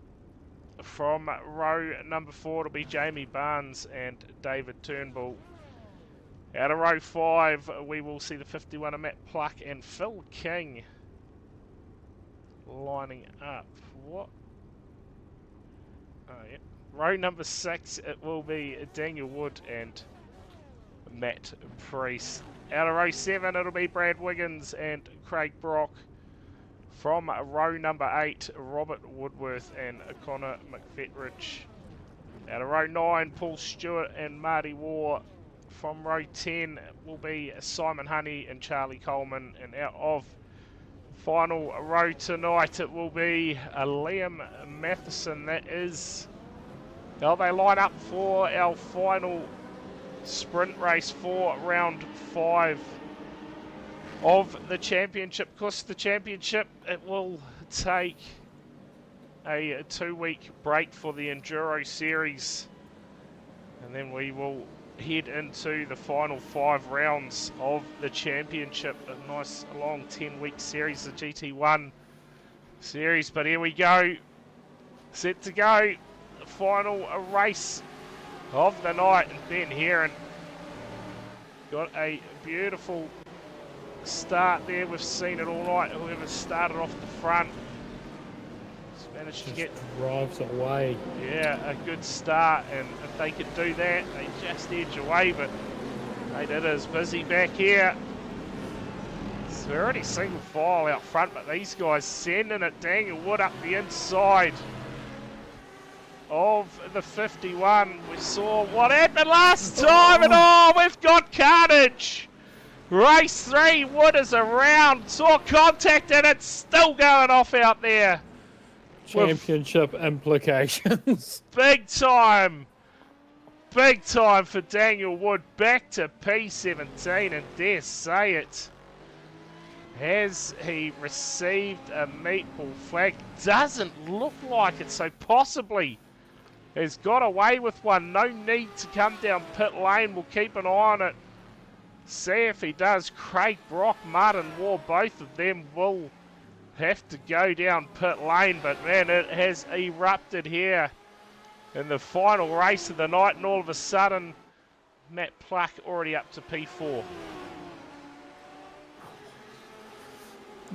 From row number 4 it'll be Jamie Barnes and David Turnbull. Out of row 5 we will see the 51 of Matt Pluck and Phil King lining up. What? Oh yeah. Row number 6 it will be Daniel Wood and Matt Priest. Out of row 7 it'll be Brad Wiggins and Craig Brock. From row number 8, Robert Woodworth and Connor McFetridge. Out of row 9, Paul Stewart and Marty Waugh. From row 10 will be Simon Honey and Charlie Coleman. And out of final row tonight, it will be Liam Matheson. That is how they line up for our final sprint race for round 5. of the championship. Of course, the championship, it will take a 2-week break for the Enduro Series, and then we will head into the final 5 rounds of the championship. A nice long 10-week series, the GT1 Series. But here we go, set to go, the final race of the night. And Ben Heron got a beautiful start there. We've seen it all night. Whoever started off the front has managed to get, drives away. yeah, a good start, and if they could do that, they just edge away, but it is busy back here. So we're already single file out front, but these guys sending it. Daniel Wood up the inside of the 51. We saw what happened last time, and oh, we've got carnage. Race 3, Wood is around, saw contact, and it's still going off out there. Championship implications. Big time for Daniel Wood, back to P17, and dare say it, has he received a meatball flag? Doesn't look like it, so possibly has got away with one. No need to come down pit lane, we'll keep an eye on it, see if he does. Craig Brock, Martin War, both of them will have to go down pit lane, but man, it has erupted here in the final race of the night, and all of a sudden Matt Pluck already up to P4.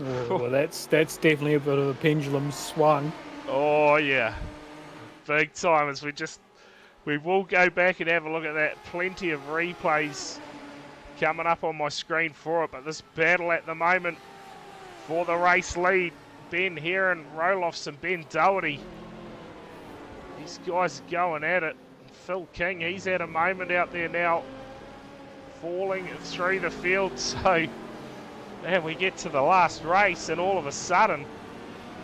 Oh, well, that's definitely a bit of a pendulum swung. Oh yeah, big time. As we will go back and have a look at that. Plenty of replays coming up on my screen for it, but this battle at the moment for the race lead, Ben Heron, Roloffs and Ben Doherty. These guys are going at it. Phil King, he's at a moment out there now, falling through the field. So, man, we get to the last race and all of a sudden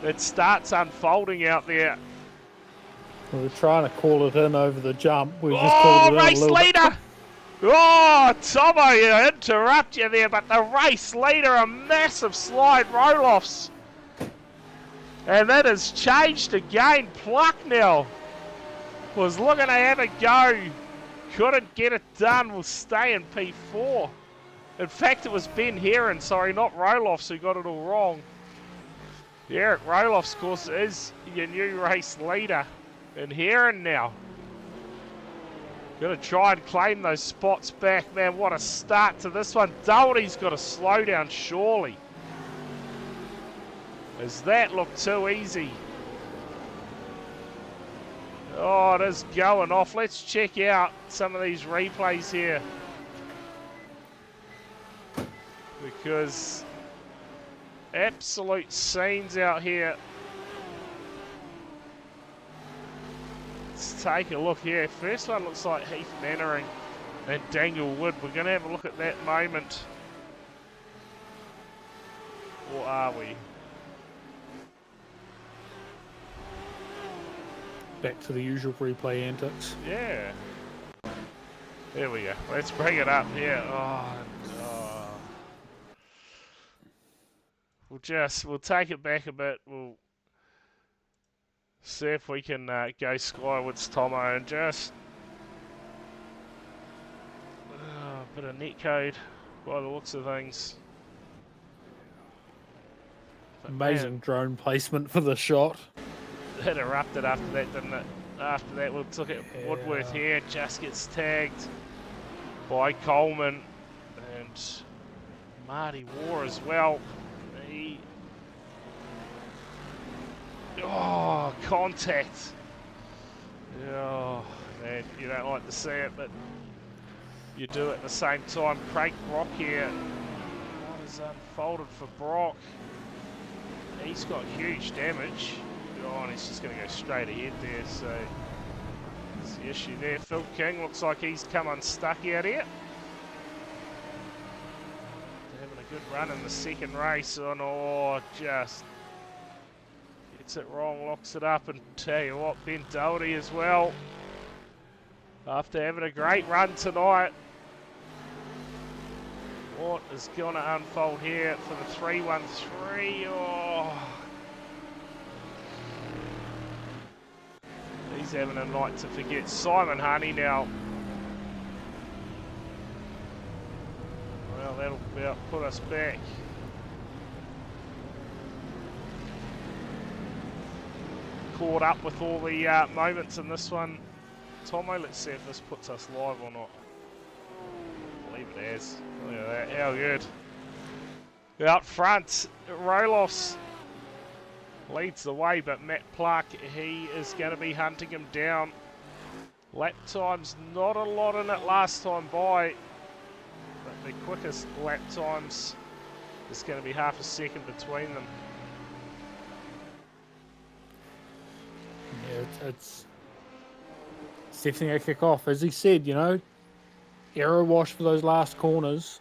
it starts unfolding out there. We were trying to call it in over the jump. We just called it in race a little leader! bit. Oh, Tomo, you interrupt you there, but the race leader, a massive slide, roll-offs. And that has changed again. Pluck now was looking to have a go. Couldn't get it done. Will stay in P4. In fact, it was Ben Heron, sorry, not Roloffs, who got it all wrong. Eric Roloffs, of course, is your new race leader. And Heron now gonna try and claim those spots back. Man, what a start to this one. Doherty's got to slow down, surely. Does that look too easy? Oh, it is going off. Let's check out some of these replays here, because absolute scenes out here. Let's take a look here. First one looks like Heath Mannering and Daniel Wood. We're going to have a look at that moment. Or are we? Back to the usual replay antics. Yeah. There we go. Let's bring it up here. We'll take it back a bit. We'll see if we can go skywards, Tomo, and just a bit of netcode by the looks of things. But Amazing man, drone placement for the shot. it erupted after that, didn't it? After that, we'll look at Woodworth here. Just gets tagged by Coleman and Marty War as well. Oh, contact. Oh, man, you don't like to see it, but you do at the same time. Craig Brock here. What has unfolded for Brock? He's got huge damage. Oh, and he's just going to go straight ahead there, so that's the issue there. Phil King looks like he's come unstuck out here. Having a good run in the second race. Oh, no, just gets it wrong, locks it up, and tell you what, Ben Doherty as well, after having a great run tonight. What is going to unfold here for the 313? Oh. He's having a night to forget. Simon Honey now. Well, that'll about put us back. Caught up with all the moments in this one. Tomo, let's see if this puts us live or not. Leave it as. Look at that, how good. Out front, Roloffs leads the way, but Matt Pluck, he is going to be hunting him down. Lap times, not a lot in it last time by, but the quickest lap times is going to be half a second between them. Yeah, it's definitely a kick off. As he said, you know, aero wash for those last corners.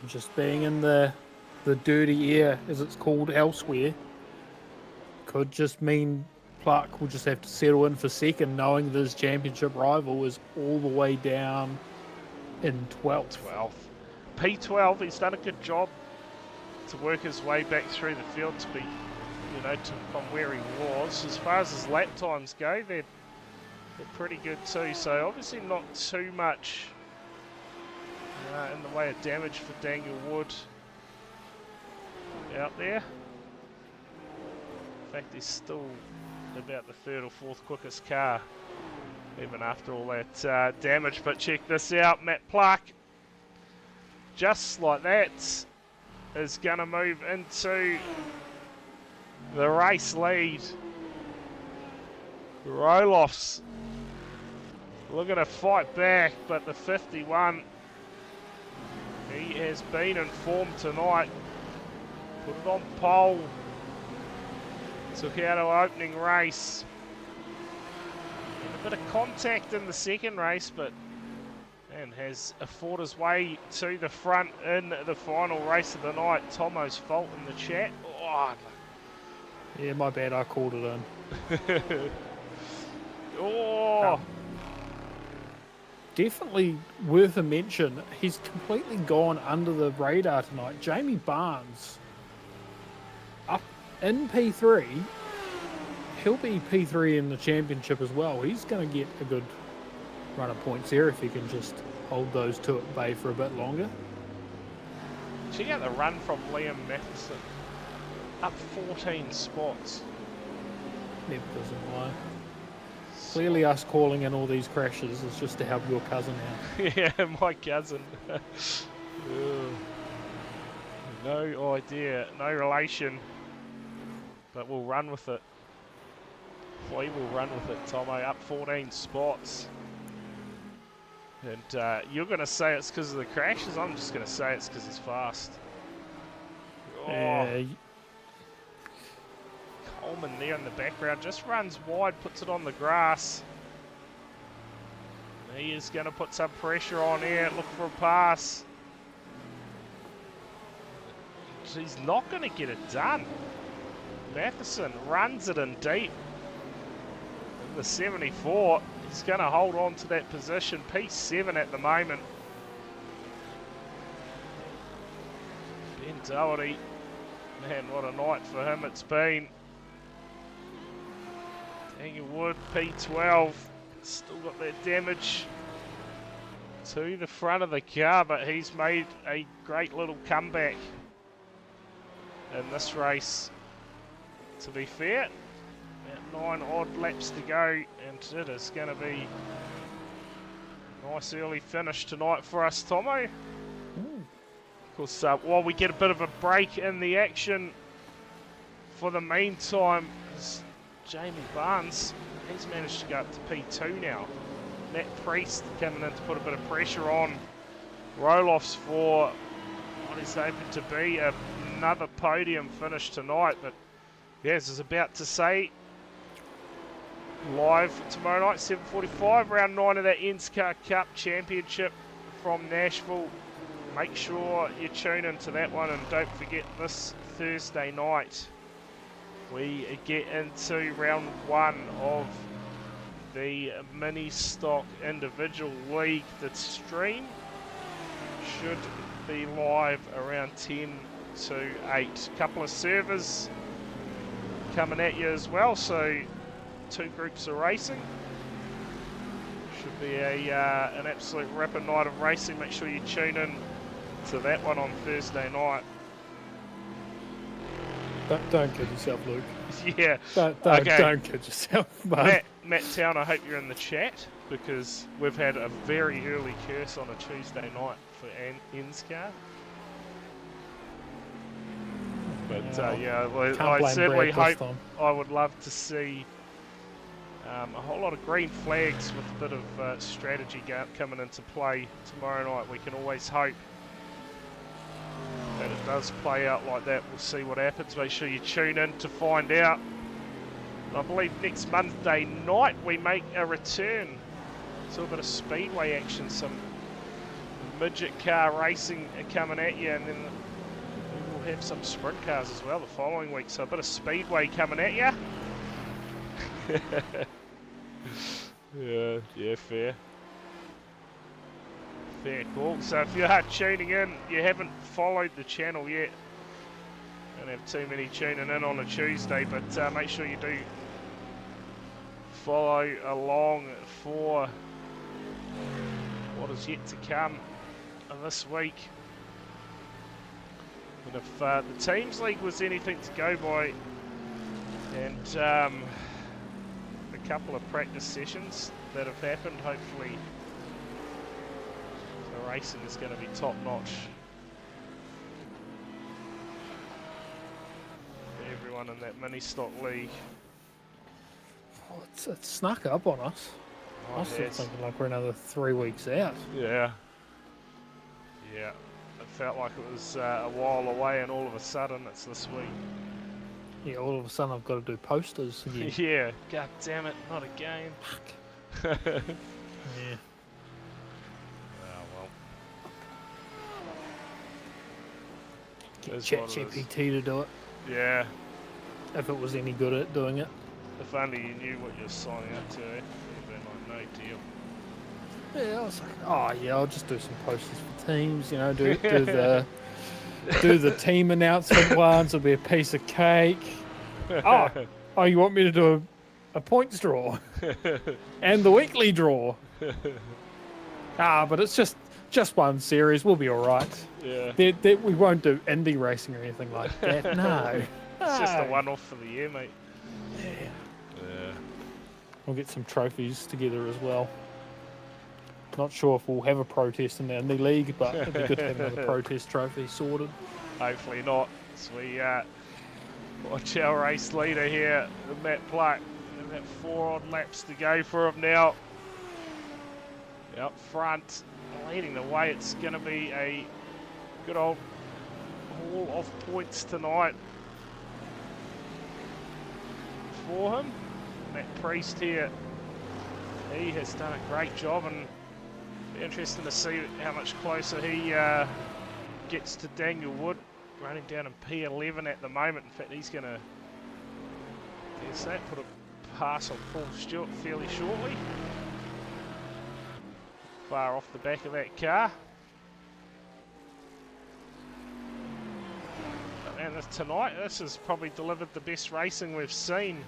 Just being in the dirty air, as it's called elsewhere, could just mean Clark will just have to settle in for second, knowing that his championship rival is all the way down in 12th. P12, he's done a good job to work his way back through the field to be, you know, from where he was. As far as his lap times go, they're pretty good too. So obviously not too much in the way of damage for Daniel Wood out there. In fact, he's still about the third or fourth quickest car, even after all that damage. But check this out, Matt Pluck, just like that, is going to move into the race lead. Roloffs looking to fight back, but the 51, he has been informed tonight. Put it on pole. Took out our opening race. And a bit of contact in the second race, but and has fought his way to the front in the final race of the night. Tomo's fault in the chat. Oh. Yeah, my bad, I called it in. Oh. Definitely worth a mention. He's completely gone under the radar tonight. Jamie Barnes up in P3. He'll be P3 in the championship as well. He's going to get a good run of points there if he can just hold those two at bay for a bit longer. Check out the run from Liam Matheson. Up 14 spots. Never doesn't lie. Clearly us calling in all these crashes is just to help your cousin out. Yeah, my cousin. No idea, no relation, but we'll run with it. We will run with it, Tomo. Up 14 spots. And you're going to say it's because of the crashes? I'm just going to say it's because he's fast. Oh. Coleman there in the background just runs wide, puts it on the grass. He is going to put some pressure on here, look for a pass. He's not going to get it done. Matheson runs it in deep. In the 74, he's going to hold on to that position. P7 at the moment. Ben Doherty, man, what a night for him it's been. Daniel Wood, P12, still got that damage to the front of the car, but he's made a great little comeback in this race. To be fair, about 9 odd laps to go, and it is going to be a nice early finish tonight for us, Tomo. Of course, while we get a bit of a break in the action, for the meantime, Jamie Barnes, he's managed to go up to P2 now. Matt Priest coming in to put a bit of pressure on Roloffs for what is hoping to be another podium finish tonight. But yes, is about to say, live tomorrow night, 7:45, round 9 of that NZiRL Cup Championship from Nashville. Make sure you tune into that one, and don't forget this Thursday night we get into round 1 of the mini stock individual league. The stream should be live around 10 to 8. Couple of servers coming at you as well, so 2 groups of racing. Should be an absolute ripper night of racing. Make sure you tune in to that one on Thursday night. Don't kid yourself, Luke. Yeah. Don't kid yourself, mate. Matt Town, I hope you're in the chat, because we've had a very early curse on a Tuesday night for NZiRL. But yeah, I certainly hope, I would love to see a whole lot of green flags with a bit of strategy coming into play tomorrow night. We can always hope that it does play out like that. We'll see what happens. Make sure you tune in to find out. I believe next Monday night we make a return. So a bit of speedway action, some midget car racing coming at you, and then we'll have some sprint cars as well the following week. So a bit of speedway coming at you. Yeah, fair. Fair call. So if you are tuning in, you haven't followed the channel yet, don't have too many tuning in on a Tuesday, but make sure you do follow along for what is yet to come this week. And if the Teams League was anything to go by, and a couple of practice sessions that have happened, hopefully the racing is going to be top notch for everyone in that mini stock league. Oh, it's snuck up on us. I was still thinking like we're another 3 weeks out. Yeah. Yeah. It felt like it was a while away, and all of a sudden it's this week. Yeah, all of a sudden I've got to do posters again. Yeah. God damn it, not again. Yeah. Oh well. Get That's what it is. ChatGPT to do it. Yeah. If it was any good at doing it. If only you knew what you're signing up to, eh? You'd be like, no deal. Yeah, I was like, oh yeah, I'll just do some posters for teams, you know, do the team announcement ones, it'll be a piece of cake. Oh, you want me to do a points draw? And the weekly draw. But it's just one series, we'll be alright. Yeah. We won't do indie racing or anything like that, no. It's just a one-off for the year, mate. Yeah. Yeah. We'll get some trophies together as well. Not sure if we'll have a protest in the Indie League, but it'd be good to have another protest trophy sorted. Hopefully not. So we watch our race leader here, Matt Pluck. And that 4 odd laps to go for him now. Up front, leading the way. It's going to be a good old haul of points tonight for him. Matt Priest here, he has done a great job, and interesting to see how much closer he gets to Daniel Wood, running down in P11 at the moment. In fact, he's going to put a pass on Paul Stewart fairly shortly. Far off the back of that car. And tonight, this has probably delivered the best racing we've seen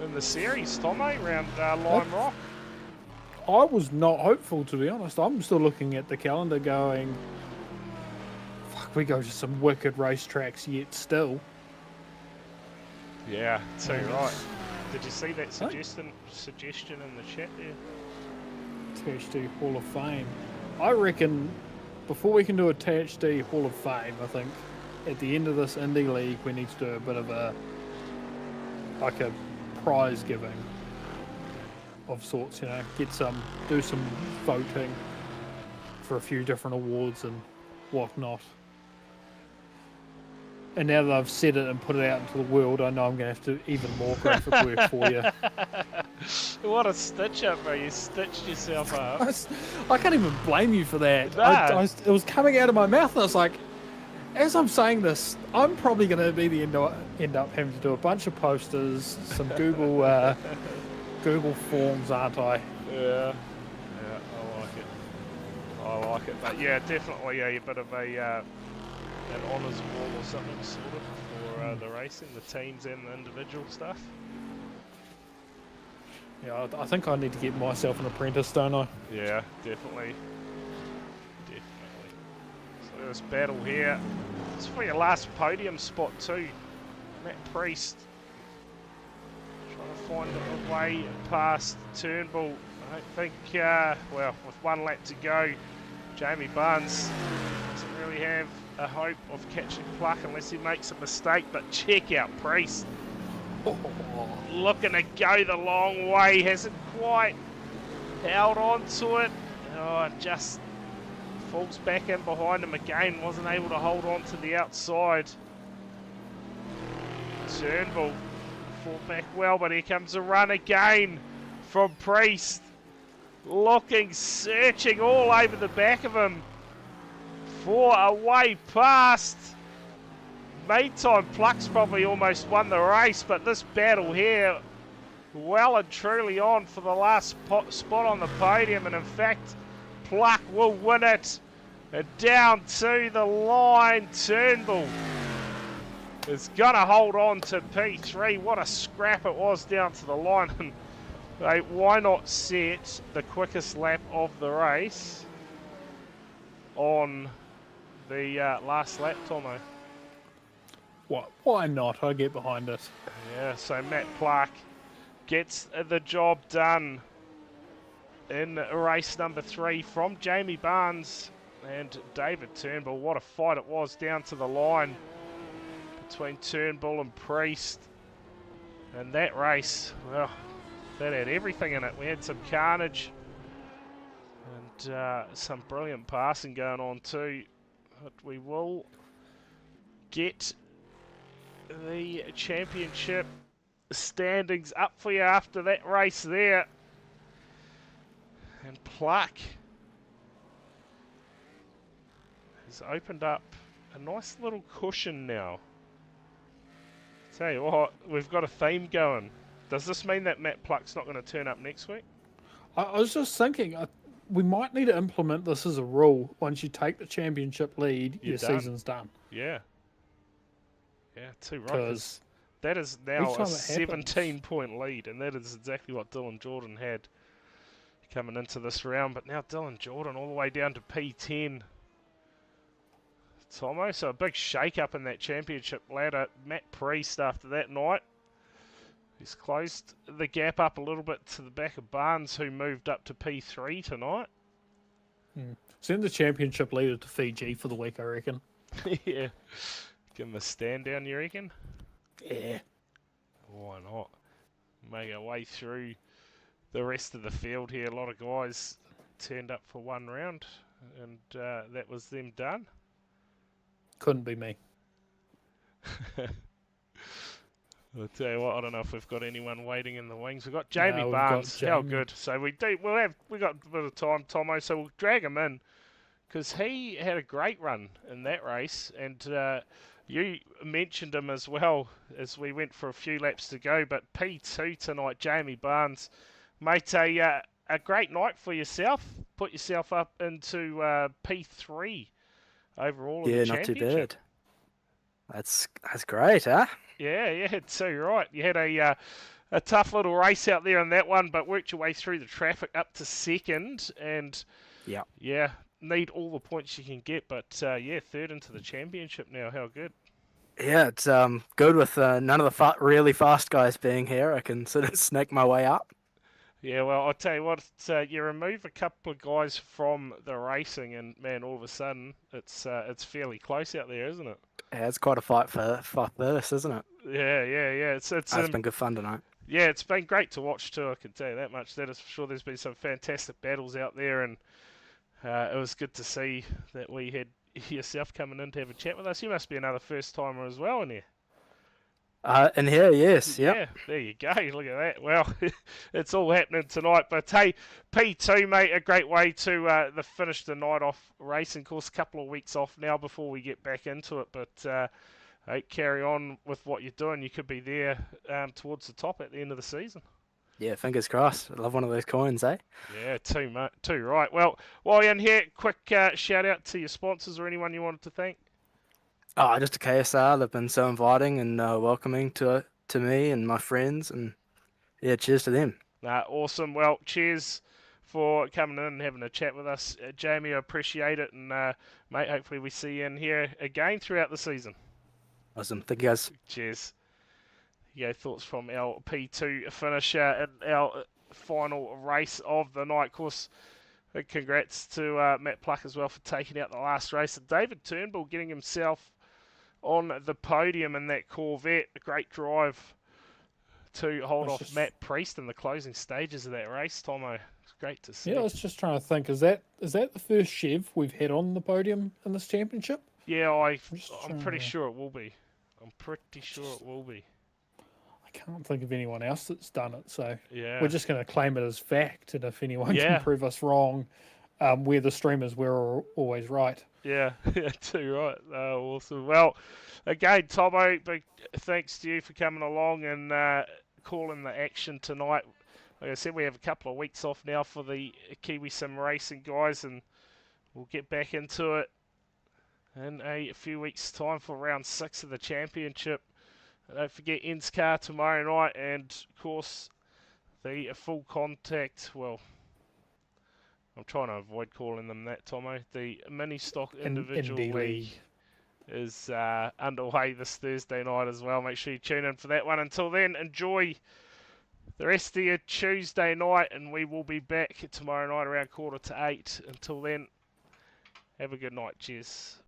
in the series, Tomo, around Lime Rock. I was not hopeful, to be honest. I'm still looking at the calendar going, fuck, we go to some wicked racetracks yet still. Yeah, too right. Did you see that suggestion in the chat there? THD Hall of Fame. I reckon before we can do a THD Hall of Fame, I think at the end of this Indie League we need to do a bit of a prize giving of sorts, you know, do some voting for a few different awards and whatnot. And now that I've said it and put it out into the world, I know I'm going to have to do even more graphic work for you. What a stitch up, bro. You stitched yourself up. I can't even blame you for that. Nah. It was coming out of my mouth and I was like, as I'm saying this, I'm probably going to be end up having to do a bunch of posters, some Google Forms, aren't I? Yeah, I like it. I like it. But yeah, definitely a bit of a an honours wall or something sort of for the racing, the teams and the individual stuff. Yeah, I think I need to get myself an apprentice, don't I? Yeah, definitely. Definitely. So this battle here. It's for your last podium spot too. Matt Priest trying to find a way past Turnbull. I don't think, well, with one lap to go, Jamie Barnes doesn't really have a hope of catching Pluck unless he makes a mistake. But check out Priest. Looking to go the long way, hasn't quite held on to it. Oh, just falls back in behind him again, wasn't able to hold on to the outside. Turnbull fought back well, but here comes a run again from Priest. Looking, searching all over the back of him for a way past. Meantime, Pluck's probably almost won the race, but this battle here, well and truly on for the last spot on the podium, and in fact, Pluck will win it. And down to the line, Turnbull is gonna hold on to P3. What a scrap it was down to the line. And hey, why not set the quickest lap of the race on the last lap, Tomo? What? Why not? I get behind it. Yeah, so Matt Pluck gets the job done in race number 3 from Jamie Barnes and David Turnbull. What a fight it was down to the line between Turnbull and Priest. And that race, well, that had everything in it. We had some carnage and some brilliant passing going on too. But we will get the championship standings up for you after that race there. And Pluck has opened up a nice little cushion now. Tell you what, we've got a theme going. Does this mean that Matt Pluck's not going to turn up next week? I was just thinking, we might need to implement this as a rule. Once you take the championship lead, You're your done. season's done. Yeah. Yeah, too right. 'Cause that is now every a time it happens- 17-point lead, and that is exactly what Dylan Jordan had coming into this round. But now Dylan Jordan all the way down to P10. Tomo, so a big shake-up in that championship ladder. Matt Priest after that night. He's closed the gap up a little bit to the back of Barnes, who moved up to P3 tonight. Send the championship leader to Fiji for the week, I reckon. Yeah. Give him a stand down, you reckon? Yeah. Why not? Make our way through the rest of the field here. A lot of guys turned up for one round, and that was them done. Couldn't be me. I'll tell you what, I don't know if we've got anyone waiting in the wings. We've got Jamie No, we've got Barnes. How Jamie. good. So we got a bit of time, Tomo, so we'll drag him in because he had a great run in that race, and you mentioned him as well as we went for a few laps to go. But P2 tonight, Jamie Barnes, mate, a great night for yourself. Put yourself up into P3 overall. Yeah, of the not too championship. bad. That's great, huh? Yeah, too right. You had a tough little race out there in that one, but worked your way through the traffic up to second, and Yeah. need all the points you can get. But third into the championship now. How good? Yeah, it's good with none of the really fast guys being here. I can sort of snake my way up. Yeah, well, I'll tell you what, you remove a couple of guys from the racing, and man, all of a sudden it's fairly close out there, isn't it? Yeah, it's quite a fight for this, isn't it? Yeah. It's It's been good fun tonight. yeah, it's been great to watch too. I can tell you that much. That is for sure. There's been some fantastic battles out there, and it was good to see that we had yourself coming in to have a chat with us. You must be another first timer as well in here. In here, yes, yep. Yeah, there you go. Look at that. Well, it's all happening tonight. But hey, P2, mate, a great way to finish the night off racing. Of course, a couple of weeks off now before we get back into it. But hey, carry on with what you're doing. You could be there towards the top at the end of the season. Yeah, fingers crossed. I love one of those coins, eh? Yeah, too right. Well, while you're in here, quick shout out to your sponsors or anyone you wanted to thank. Oh, just a KSR. They've been so inviting and welcoming to me and my friends, and yeah, cheers to them. Awesome. Well, cheers for coming in and having a chat with us, Jamie. I appreciate it, and mate, hopefully we see you in here again throughout the season. Awesome. Thank you guys. Cheers. Yeah, thoughts from our P2 finisher in our final race of the night. Of course, big congrats to Matt Pluck as well for taking out the last race. And David Turnbull getting himself on the podium in that Corvette. A great drive to hold off Matt Priest in the closing stages of that race, Tomo. It's great to see. Yeah, I was just trying to think, is that the first Chev we've had on the podium in this championship? Yeah, I'm pretty sure it will be. I'm pretty sure it will be. I can't think of anyone else that's done it, so Yeah. we're just going to claim it as fact, and if anyone Yeah. can prove us wrong, we're the streamers, we're always right. Yeah, yeah, too right. Awesome. Well, again, Tomo, big thanks to you for coming along and calling the action tonight. Like I said, we have a couple of weeks off now for the Kiwi Sim Racing guys, and we'll get back into it in a few weeks' time for round 6 of the championship. Don't forget NZiRL tomorrow night, and of course the full contact. Well, I'm trying to avoid calling them that, Tomo. The mini stock individual Indie league is underway this Thursday night as well. Make sure you tune in for that one. Until then, enjoy the rest of your Tuesday night, and we will be back tomorrow night around 7:45. Until then, have a good night. Cheers.